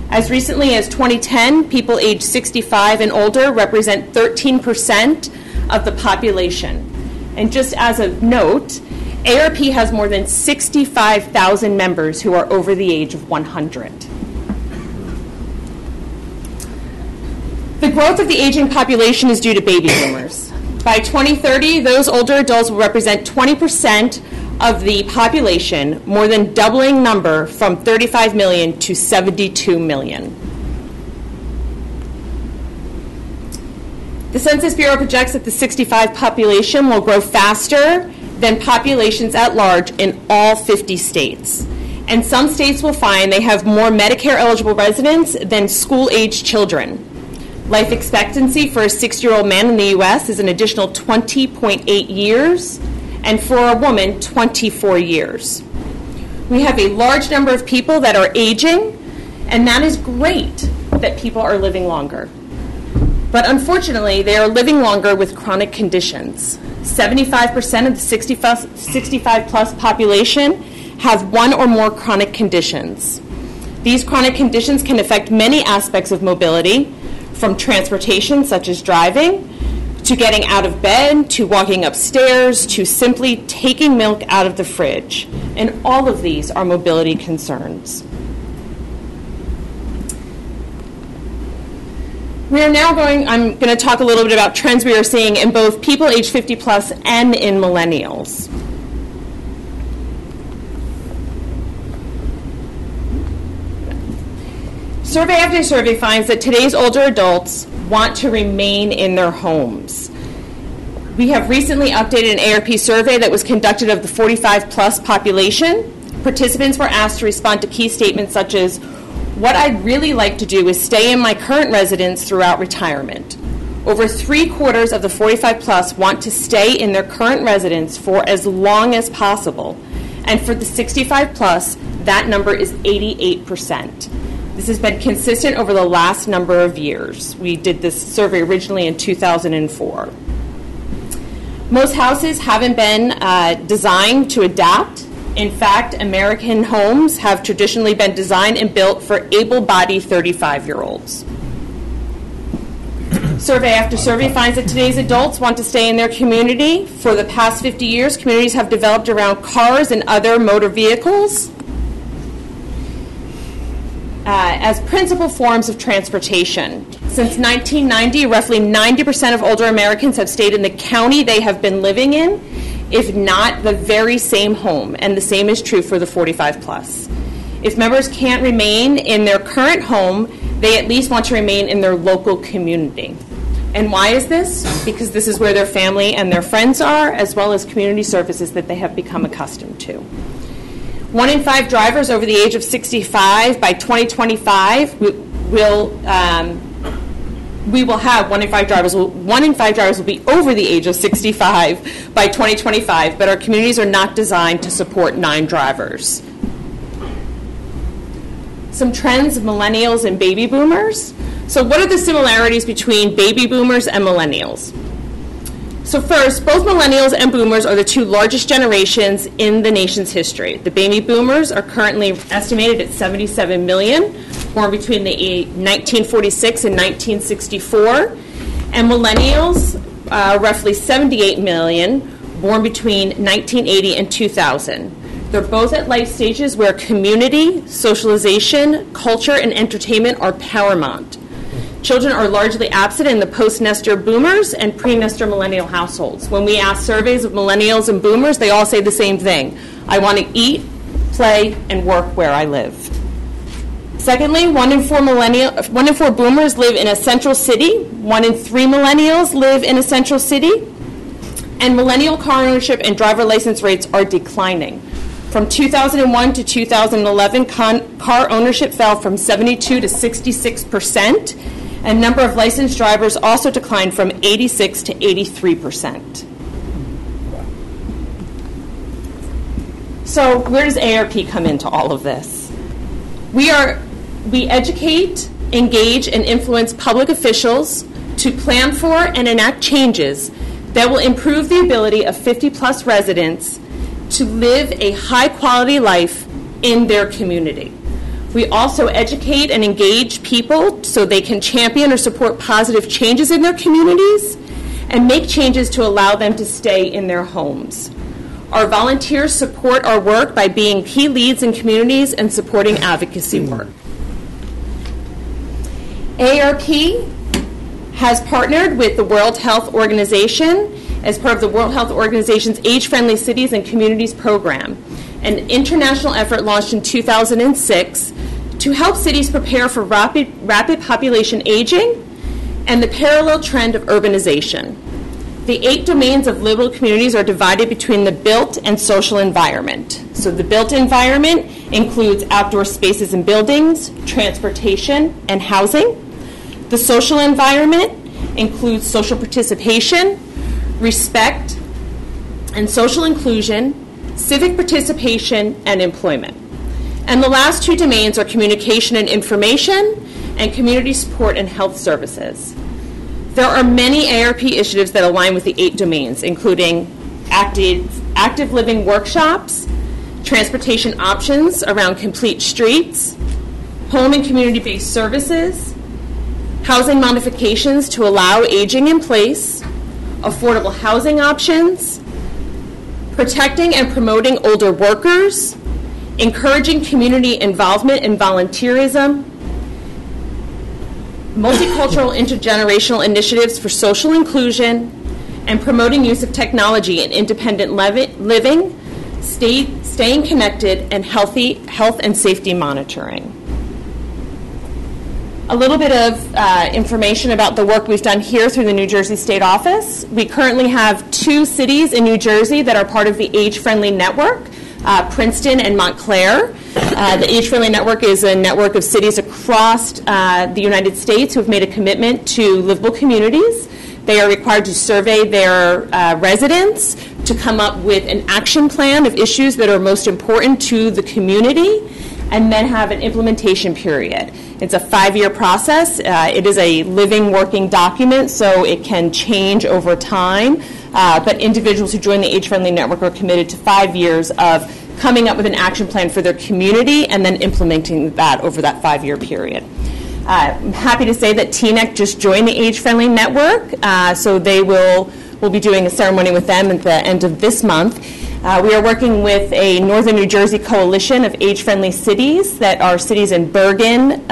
As recently as 2010, people aged 65 and older represent 13% of the population. And just as a note, AARP has more than 65,000 members who are over the age of 100. The growth of the aging population is due to baby boomers. By 2030, those older adults will represent 20% of the population, more than doubling number from 35 million to 72 million. The Census Bureau projects that the 65 population will grow faster than populations at large in all 50 states. And some states will find they have more Medicare-eligible residents than school-aged children. Life expectancy for a 60-year-old man in the U.S. is an additional 20.8 years, and for a woman, 24 years. We have a large number of people that are aging, and that is great that people are living longer. But unfortunately, they are living longer with chronic conditions. 75% of the 65-plus population have one or more chronic conditions. These chronic conditions can affect many aspects of mobility, from transportation, such as driving, to getting out of bed, to walking upstairs, to simply taking milk out of the fridge. And all of these are mobility concerns. I'm going to talk a little bit about trends we are seeing in both people age 50 plus and in millennials. Survey after survey finds that today's older adults want to remain in their homes. We have recently updated an AARP survey that was conducted of the 45 plus population. Participants were asked to respond to key statements such as, "What I'd really like to do is stay in my current residence throughout retirement." Over 3/4 of the 45 plus want to stay in their current residence for as long as possible. And for the 65 plus, that number is 88%. This has been consistent over the last number of years. We did this survey originally in 2004. Most houses haven't been designed to adapt. In fact, American homes have traditionally been designed and built for able-bodied 35-year-olds. Survey after survey finds that today's adults want to stay in their community. For the past 50 years, communities have developed around cars and other motor vehicles as principal forms of transportation. Since 1990, roughly 90% of older Americans have stayed in the county they have been living in, if not the very same home, and the same is true for the 45 plus. If members can't remain in their current home, they at least want to remain in their local community. And why is this? Because this is where their family and their friends are, as well as community services that they have become accustomed to. 1 in 5 drivers over the age of 65 by 2025 we will have 1 in 5 drivers. 1 in 5 drivers will be over the age of 65 by 2025, but our communities are not designed to support 9 drivers. Some trends of millennials and baby boomers. So what are the similarities between baby boomers and millennials? So first, both millennials and boomers are the two largest generations in the nation's history. The baby boomers are currently estimated at 77 million, born between the 1946 and 1964, and millennials, roughly 78 million, born between 1980 and 2000. They're both at life stages where community, socialization, culture, and entertainment are paramount. Children are largely absent in the post-nester boomers and pre-nester millennial households. When we ask surveys of millennials and boomers, they all say the same thing. I want to eat, play, and work where I live. Secondly, 1 in 4 boomers live in a central city. 1 in 3 millennials live in a central city. And millennial car ownership and driver license rates are declining. From 2001 to 2011, car ownership fell from 72 to 66%. And number of licensed drivers also declined from 86 to 83%. So where does ARP come into all of this? We educate, engage, and influence public officials to plan for and enact changes that will improve the ability of 50-plus residents to live a high-quality life in their community. We also educate and engage people so they can champion or support positive changes in their communities and make changes to allow them to stay in their homes. Our volunteers support our work by being key leads in communities and supporting advocacy work. ARP has partnered with the World Health Organization as part of the World Health Organization's Age-Friendly Cities and Communities program, an international effort launched in 2006 to help cities prepare for rapid population aging and the parallel trend of urbanization. The 8 domains of livable communities are divided between the built and social environment. So the built environment includes outdoor spaces and buildings, transportation, and housing. The social environment includes social participation, respect, and social inclusion, civic participation, and employment. And the last 2 domains are communication and information, and community support and health services. There are many ARP initiatives that align with the 8 domains, including active living workshops, transportation options around complete streets, home and community-based services, housing modifications to allow aging in place, affordable housing options, protecting and promoting older workers, encouraging community involvement and volunteerism, multicultural intergenerational initiatives for social inclusion, and promoting use of technology in independent living, staying connected, and health and safety monitoring. A little bit of information about the work we've done here through the New Jersey State Office. We currently have 2 cities in New Jersey that are part of the Age-Friendly Network, Princeton and Montclair. The Age-Friendly Network is a network of cities across the United States who have made a commitment to livable communities. They are required to survey their residents to come up with an action plan of issues that are most important to the community, and then have an implementation period. It's a 5-year process. It is a living, working document, so it can change over time. But individuals who join the Age-Friendly Network are committed to 5 years of coming up with an action plan for their community and then implementing that over that 5-year period. I'm happy to say that TNEC just joined the Age-Friendly Network, so we'll be doing a ceremony with them at the end of this month. We are working with a Northern New Jersey coalition of age-friendly cities that are cities in Bergen,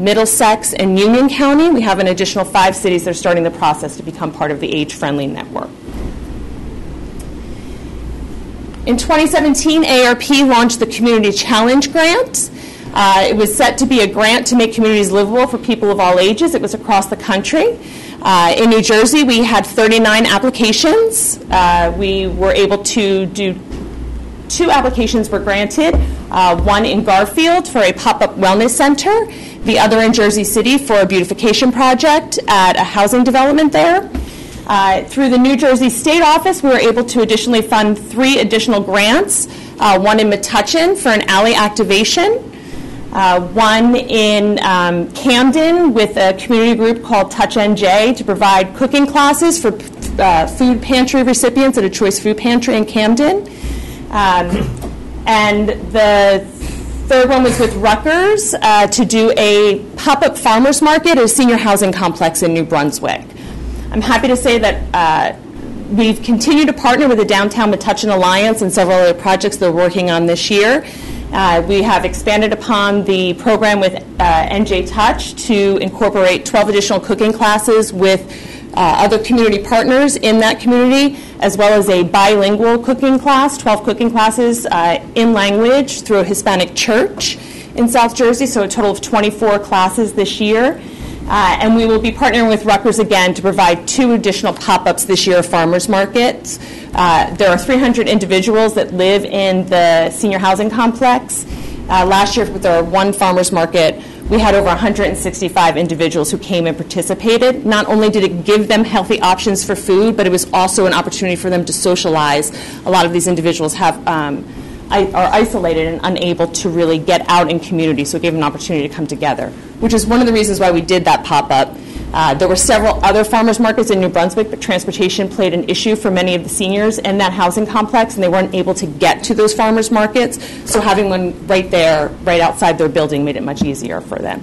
Middlesex, and Union County. We have an additional 5 cities that are starting the process to become part of the Age-Friendly Network. In 2017, ARP launched the Community Challenge Grant. It was set to be a grant to make communities livable for people of all ages. It was across the country. In New Jersey, we had 39 applications. We were able to do 2 applications were granted, one in Garfield for a pop-up wellness center, the other in Jersey City for a beautification project at a housing development there. Through the New Jersey State Office, we were able to additionally fund 3 additional grants, one in Metuchen for an alley activation, one in Camden with a community group called Touch NJ to provide cooking classes for food pantry recipients at a Choice Food Pantry in Camden. And the third one was with Rutgers to do a pop-up farmers market at a senior housing complex in New Brunswick. I'm happy to say that we've continued to partner with the Downtown Metuchen Alliance and several other projects they're working on this year. We have expanded upon the program with NJ Touch to incorporate 12 additional cooking classes with other community partners in that community, as well as a bilingual cooking class, 12 cooking classes in language through a Hispanic church in South Jersey, so a total of 24 classes this year. And we will be partnering with Rutgers again to provide 2 additional pop-ups this year of farmers markets. There are 300 individuals that live in the senior housing complex. Last year, with our one farmers market, we had over 165 individuals who came and participated. Not only did it give them healthy options for food, but it was also an opportunity for them to socialize. A lot of these individuals are isolated and unable to really get out in community, so it gave them an opportunity to come together, which is one of the reasons why we did that pop-up. There were several other farmers markets in New Brunswick, but transportation played an issue for many of the seniors in that housing complex, and they weren't able to get to those farmers markets, so having one right there, right outside their building, made it much easier for them.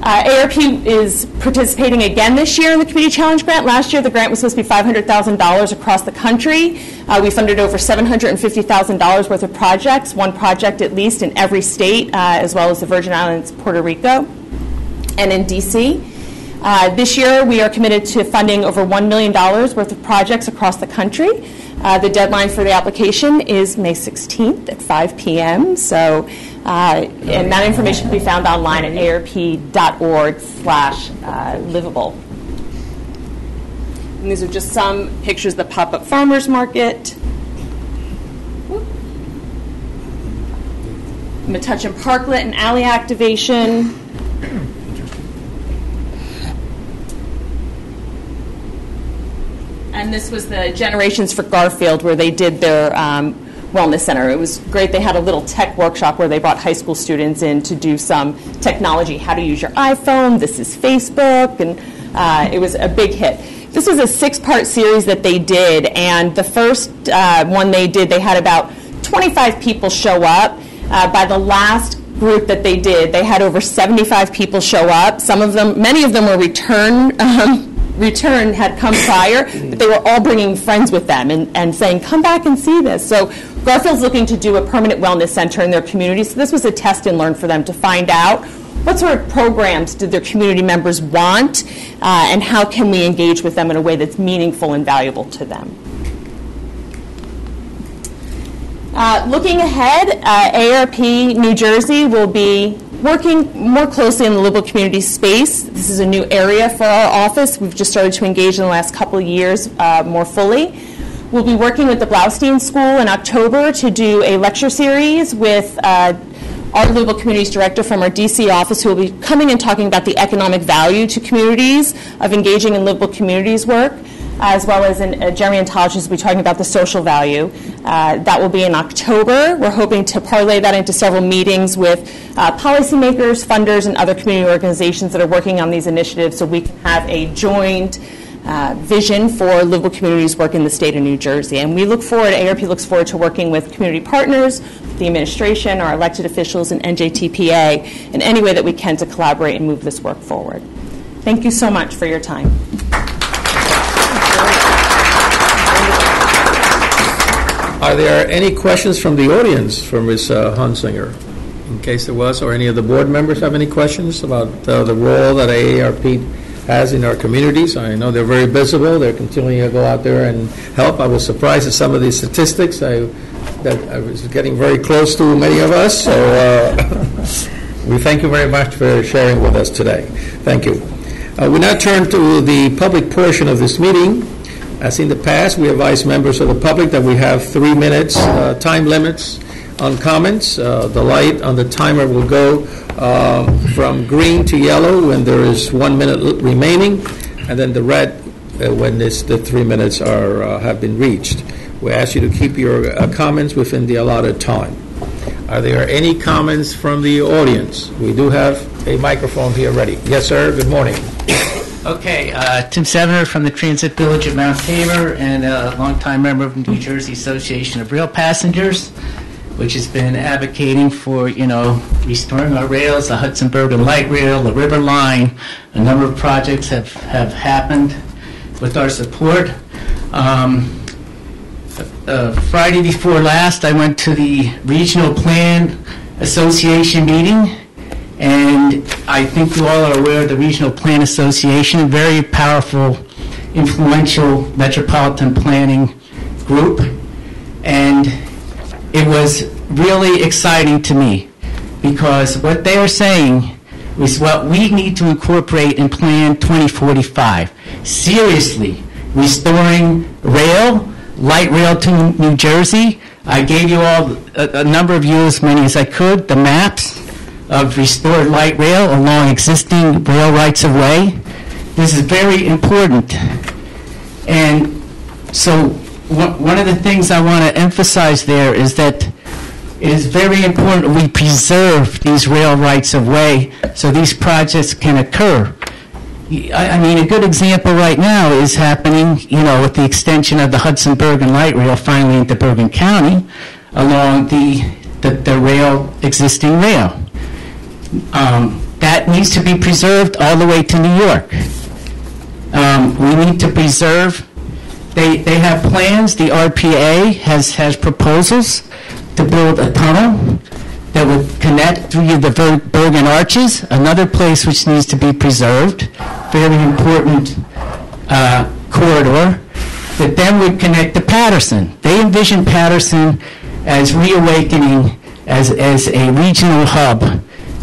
ARP is participating again this year in the Community Challenge Grant. Last year, the grant was supposed to be $500,000 across the country. We funded over $750,000 worth of projects, one project at least in every state, as well as the Virgin Islands, Puerto Rico, and in D.C. This year, we are committed to funding over $1 million worth of projects across the country. The deadline for the application is May 16th at 5 p.m. So, and that information can be found online at arp.org/livable. And these are just some pictures of the pop-up farmers market. Metuchen Parklet and alley activation. And this was the Generations for Garfield, where they did their wellness center. It was great. They had a little tech workshop where they brought high school students in to do some technology, how to use your iPhone, this is Facebook, and it was a big hit. This was a 6-part series that they did, and the first one they did, they had about 25 people show up. By the last group that they did, they had over 75 people show up. Many of them were return had come prior, but they were all bringing friends with them and saying, come back and see this. So Garfield's looking to do a permanent wellness center in their community. So this was a test and learn for them to find out what sort of programs did their community members want, and how can we engage with them in a way that's meaningful and valuable to them. Looking ahead, ARP New Jersey will be working more closely in the livable community space. This is a new area for our office. We've just started to engage in the last couple of years more fully. We'll be working with the Blaustein School in October to do a lecture series with our livable communities director from our DC office, who will be coming and talking about the economic value to communities of engaging in livable communities work, as well as a gerontologist will be talking about the social value. That will be in October. We're hoping to parlay that into several meetings with policymakers, funders, and other community organizations that are working on these initiatives, so we can have a joint vision for livable communities work in the state of New Jersey. And we look forward, ARP looks forward to working with community partners, the administration, our elected officials, and NJTPA in any way that we can to collaborate and move this work forward. Thank you so much for your time.
Are there any questions from the audience for Ms. Hunsinger? In case there was, or any of the board members have any questions about the role that AARP has in our communities? I know they're very visible. They're continuing to go out there and help. I was surprised at some of these statistics. That I was getting very close to many of us. So we thank you very much for sharing with us today. Thank you. We now turn to the public portion of this meeting. As in the past, we advise members of the public that we have 3 minutes time limits on comments. The light on the timer will go from green to yellow when there is 1 minute remaining, and then the red when the 3 minutes have been reached. We ask you to keep your comments within the allotted time. Are there any comments from the audience? We do have a microphone here ready. Yes, sir. Good morning.
Okay, Tim Sevener from the Transit Village of Mount Tabor and a longtime member of the New Jersey Association of Rail Passengers, which has been advocating for, restoring our rails, the Hudson Bergen Light Rail, the River Line. A number of projects have happened with our support. Friday before last, I went to the Regional Plan Association meeting, and I think you all are aware of the Regional Plan Association, a very powerful, influential metropolitan planning group, and it was really exciting to me because what they are saying is what we need to incorporate in Plan 2045. Seriously, restoring light rail to New Jersey. I gave you all a number of you, as many as I could, the maps of restored light rail along existing rail rights of way. This is very important. And so one of the things I want to emphasize there is that it is very important we preserve these rail rights of way so these projects can occur. I mean, a good example right now is happening, with the extension of the Hudson Bergen Light Rail finally into Bergen County along the existing rail. That needs to be preserved all the way to New York. We need to preserve. They have plans. The RPA has proposals to build a tunnel that would connect through the Bergen Arches, another place which needs to be preserved, very important corridor, that then would connect to Patterson. They envision Patterson as reawakening as a regional hub,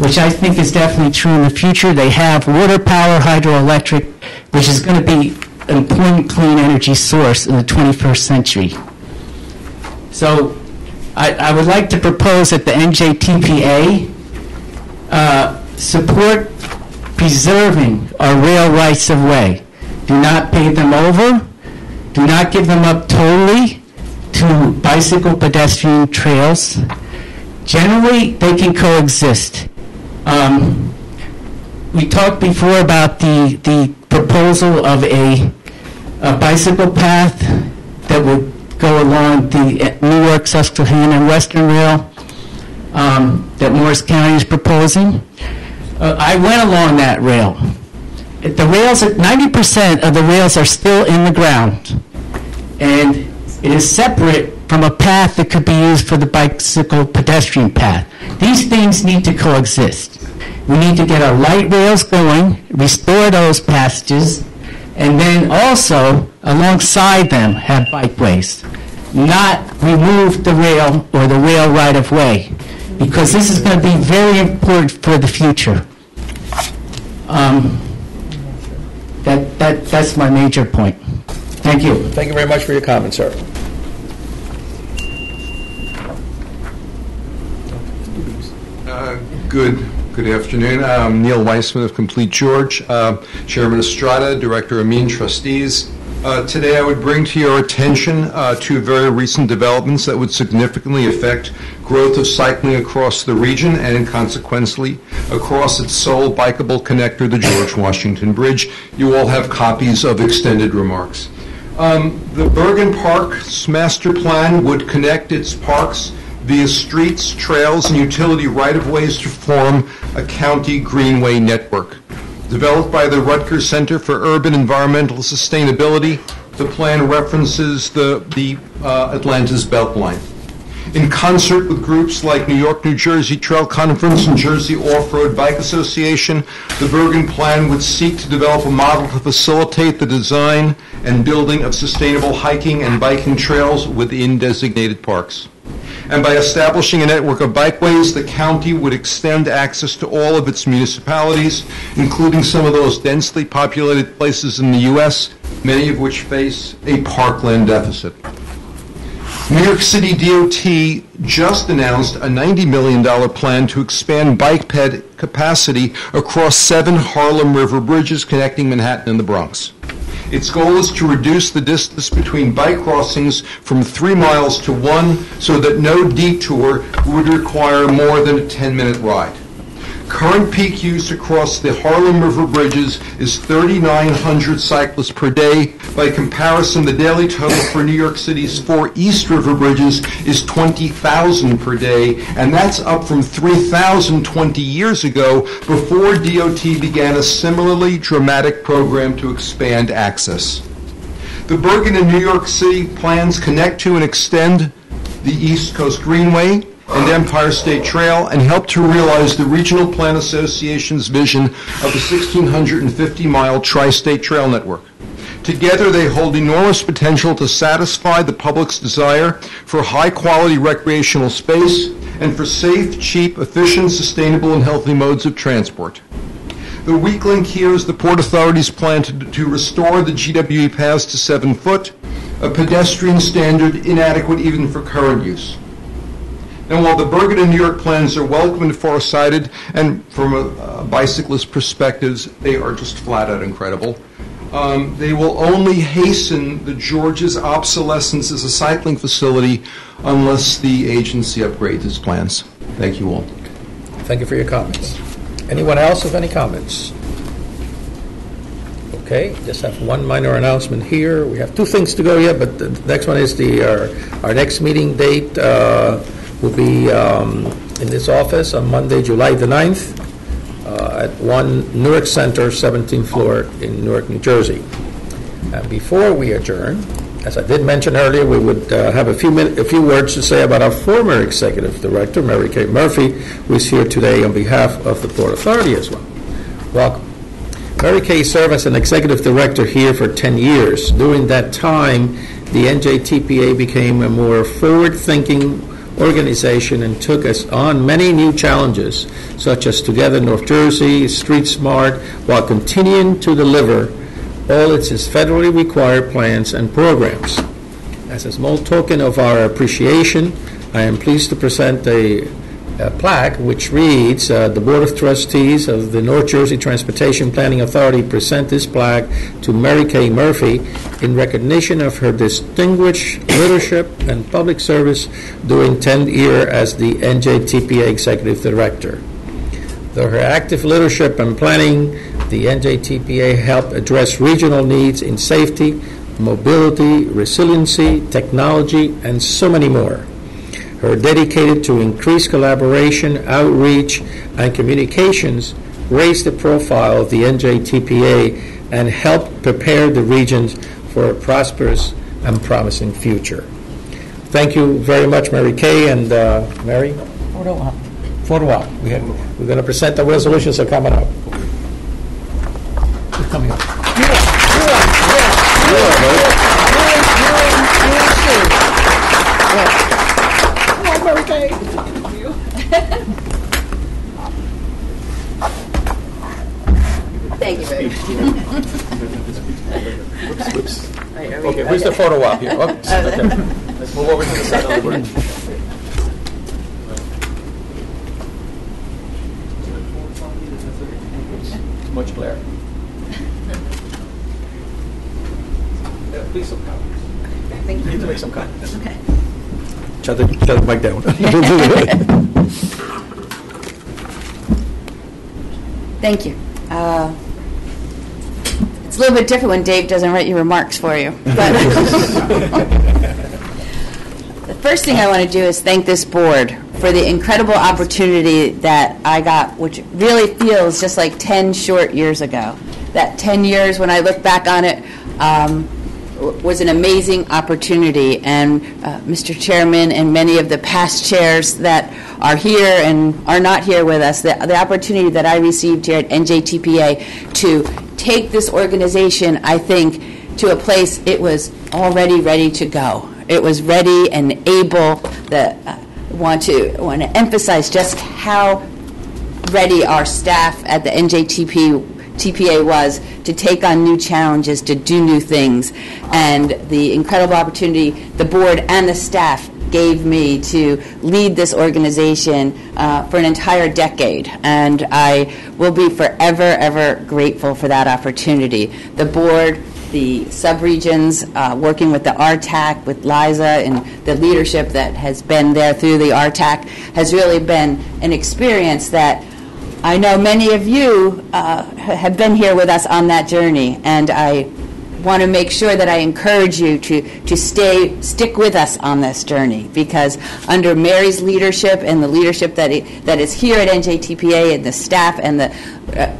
which I think is definitely true in the future. They have water power, hydroelectric, which is going to be an important clean energy source in the 21st century. So I would like to propose that the NJTPA support preserving our rail rights of way. Do not pave them over. Do not give them up totally to bicycle pedestrian trails. Generally, they can coexist. We talked before about the proposal of a bicycle path that would go along the New York, Susquehanna, and Western Rail that Morris County is proposing. I went along that rail. The rails, 90% of the rails are still in the ground, and it is separate from a path that could be used for the bicycle pedestrian path. These things need to coexist. We need to get our light rails going, restore those passages, and then also, alongside them, have bikeways. Not remove the rail or the rail right-of-way, because this is going to be very important for the future. That's my major point. Thank you.
Thank you very much for your comment, sir.
Good afternoon. I'm Neil Weissman of Complete George, Chairman Estrada, Director Amin, Trustees. Today I would bring to your attention two very recent developments that would significantly affect growth of cycling across the region and consequently across its sole bikeable connector, the George Washington Bridge. You all have copies of extended remarks. The Bergen Park's master plan would connect its parks via streets, trails, and utility right-of-ways to form a county greenway network. Developed by the Rutgers Center for Urban Environmental Sustainability, the plan references the Atlantis Beltline. In concert with groups like New York, New Jersey Trail Conference and Jersey Off-Road Bike Association, the Bergen Plan would seek to develop a model to facilitate the design and building of sustainable hiking and biking trails within designated parks. And by establishing a network of bikeways, the county would extend access to all of its municipalities, including some of those densely populated places in the U.S., many of which face a parkland deficit. New York City DOT just announced a $90 million plan to expand bike ped capacity across 7 Harlem River bridges connecting Manhattan and the Bronx. Its goal is to reduce the distance between bike crossings from 3 miles to 1 so that no detour would require more than a 10-minute ride. Current peak use across the Harlem River bridges is 3,900 cyclists per day. By comparison, the daily total for New York City's 4 East River bridges is 20,000 per day, and that's up from 3,000 20 years ago before DOT began a similarly dramatic program to expand access. The Bergen and New York City plans connect to and extend the East Coast Greenway and Empire State Trail and help to realize the Regional Plan Association's vision of the 1,650-mile tri-state trail network. Together, they hold enormous potential to satisfy the public's desire for high-quality recreational space and for safe, cheap, efficient, sustainable, and healthy modes of transport. The weak link here is the Port Authority's plan to restore the GWE paths to 7 foot, a pedestrian standard inadequate even for current use. And while the Bergen and New York plans are welcome and far-sighted, and from a bicyclist perspective, they are just flat-out incredible, they will only hasten the George's obsolescence as a cycling facility unless the agency upgrades its plans. Thank you all.
Thank you for your comments. Anyone else have any comments? Okay, just have one minor announcement here. We have 2 things to go yet, but the next one is our next meeting date will be in this office on Monday, July the 9th at 1 Newark Center, 17th floor in Newark, New Jersey. And before we adjourn, as I did mention earlier, we would have a few words to say about our former executive director, Mary Kay Murphy, who is here today on behalf of the Port Authority as well. Welcome. Mary Kay served as an executive director here for 10 years. During that time, the NJTPA became a more forward-thinking organization and took us on many new challenges, such as Together North Jersey, Street Smart, while continuing to deliver all its federally required plans and programs. As a small token of our appreciation, I am pleased to present a plaque which reads, the Board of Trustees of the North Jersey Transportation Planning Authority present this plaque to Mary Kay Murphy in recognition of her distinguished leadership and public service during 10th year as the NJTPA Executive Director. Through her active leadership and planning, the NJTPA helped address regional needs in safety, mobility, resiliency, technology, and so many more. Her dedicated to increased collaboration, outreach, and communications raised the profile of the NJTPA and helped prepare the regions for a prosperous and promising future. Thank you very much, Mary Kay, and Mary? Photo op. We're going to present the resolutions that are coming up. Who's coming up?
Mary Kay.
Thank you very much.
Whoops. Okay, where's the photo op here? Oops. Okay. Let's move over to the side of the room. Too much glare. Please some comments.
Thank
You need to make some comments.
Okay.
Shut the mic down.
Thank you. It's a little bit different when Dave doesn't write your remarks for you. But the first thing I want to do is thank this board for the incredible opportunity that I got, which really feels just like 10 short years ago. That 10 years, when I look back on it, was an amazing opportunity, and Mr. Chairman and many of the past chairs that are here and are not here with us, the opportunity that I received here at NJTPA to take this organization, I think, to a place it was already ready to go. It was ready and able. Want to emphasize just how ready our staff at the NJTPA was to take on new challenges, to do new things, and the incredible opportunity the board and the staff gave me to lead this organization for an entire decade, and I will be forever, ever grateful for that opportunity. The board the subregions, working with the RTAC, with Liza, and the leadership that has been there through the RTAC has really been an experience that I know many of you have been here with us on that journey, and I want to make sure that I encourage you to stick with us on this journey, because under Mary's leadership and the leadership that is here at NJTPA and the staff and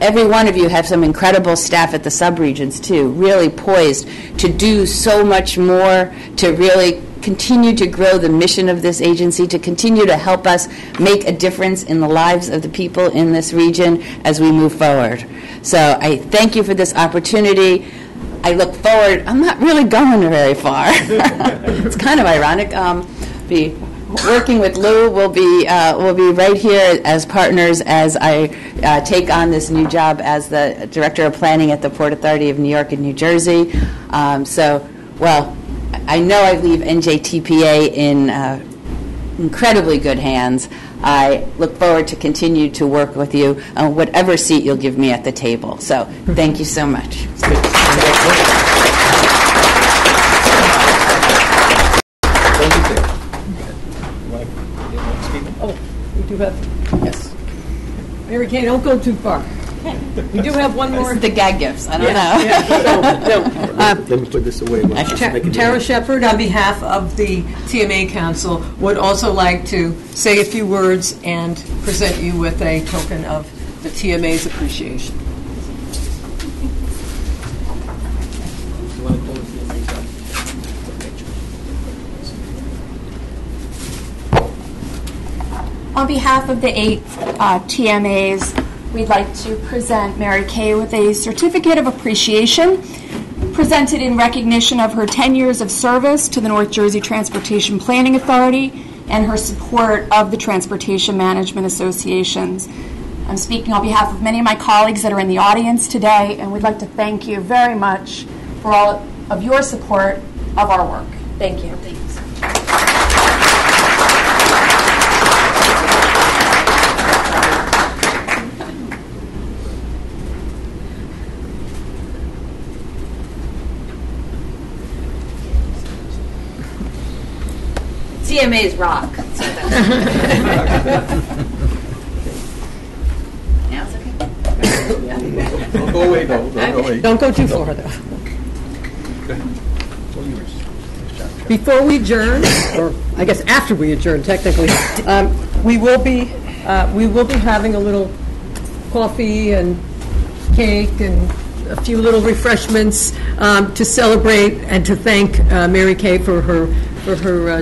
every one of you have some incredible staff at the subregions too, really poised to do so much more, to really continue to grow the mission of this agency, to continue to help us make a difference in the lives of the people in this region as we move forward. So I thank you for this opportunity. I look forward. I'm not really going very far. It's kind of ironic. Be working with Lou. We'll be right here as partners as I take on this new job as the Director of Planning at the Port Authority of New York and New Jersey. I know I leave NJTPA in incredibly good hands. I look forward to continue to work with you on whatever seat you'll give me at the table. So thank you so much.
Oh, we do have, yes. Mary Kay, don't go too far. We do have one more.
The gag gifts. I don't know.
Let me put this away.
Tara Shepard, on behalf of the TMA Council, would also like to say a few words and present you with a token of the TMA's appreciation.
On behalf of the 8 TMAs, we'd like to present Mary Kay with a certificate of appreciation presented in recognition of her 10 years of service to the North Jersey Transportation Planning Authority and her support of the Transportation Management Associations. I'm speaking on behalf of many of my colleagues that are in the audience today, and we'd like to thank you very much for all of your support of our work. Thank you. Thanks.
TMA's rock. Now it's okay?
Don't go away, though. Don't go away.
Don't go too far, though. Before we adjourn, or I guess after we adjourn, technically, we will be having a little coffee and cake and a few little refreshments to celebrate and to thank Mary Kay for her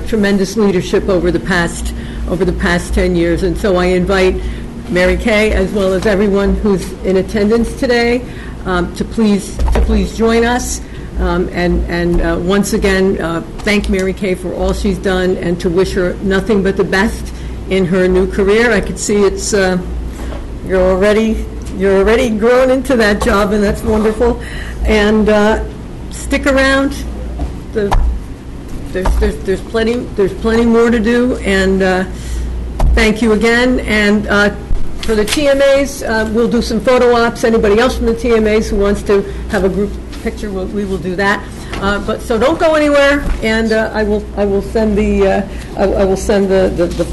tremendous leadership over the past 10 years. And so I invite Mary Kay, as well as everyone who's in attendance today, to please join us. And once again, thank Mary Kay for all she's done, and to wish her nothing but the best in her new career. I could see it's you're already grown into that job, and that's wonderful. And stick around. There's plenty more to do. And thank you again. And for the TMAs, we'll do some photo ops. Anybody else from the TMAs who wants to have a group picture, we will do that. But so don't go anywhere, and I will send the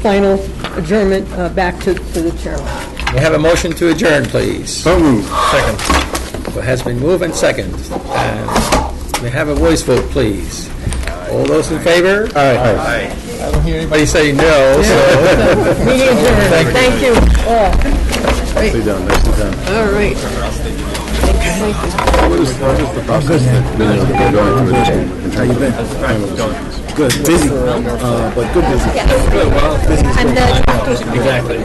final adjournment back to the chairman.
We have a motion to adjourn, please.
So moved.
Second. So it has been moved and second. And we have a voice vote, please. All those in favor?
Aye.
I don't hear anybody say no. So
Meeting adjourned. Thank you all.
Nicely done.
All right.
What is the process that we're going through this and trying to good, busy, but good busy.
Good, well,
And then
exactly.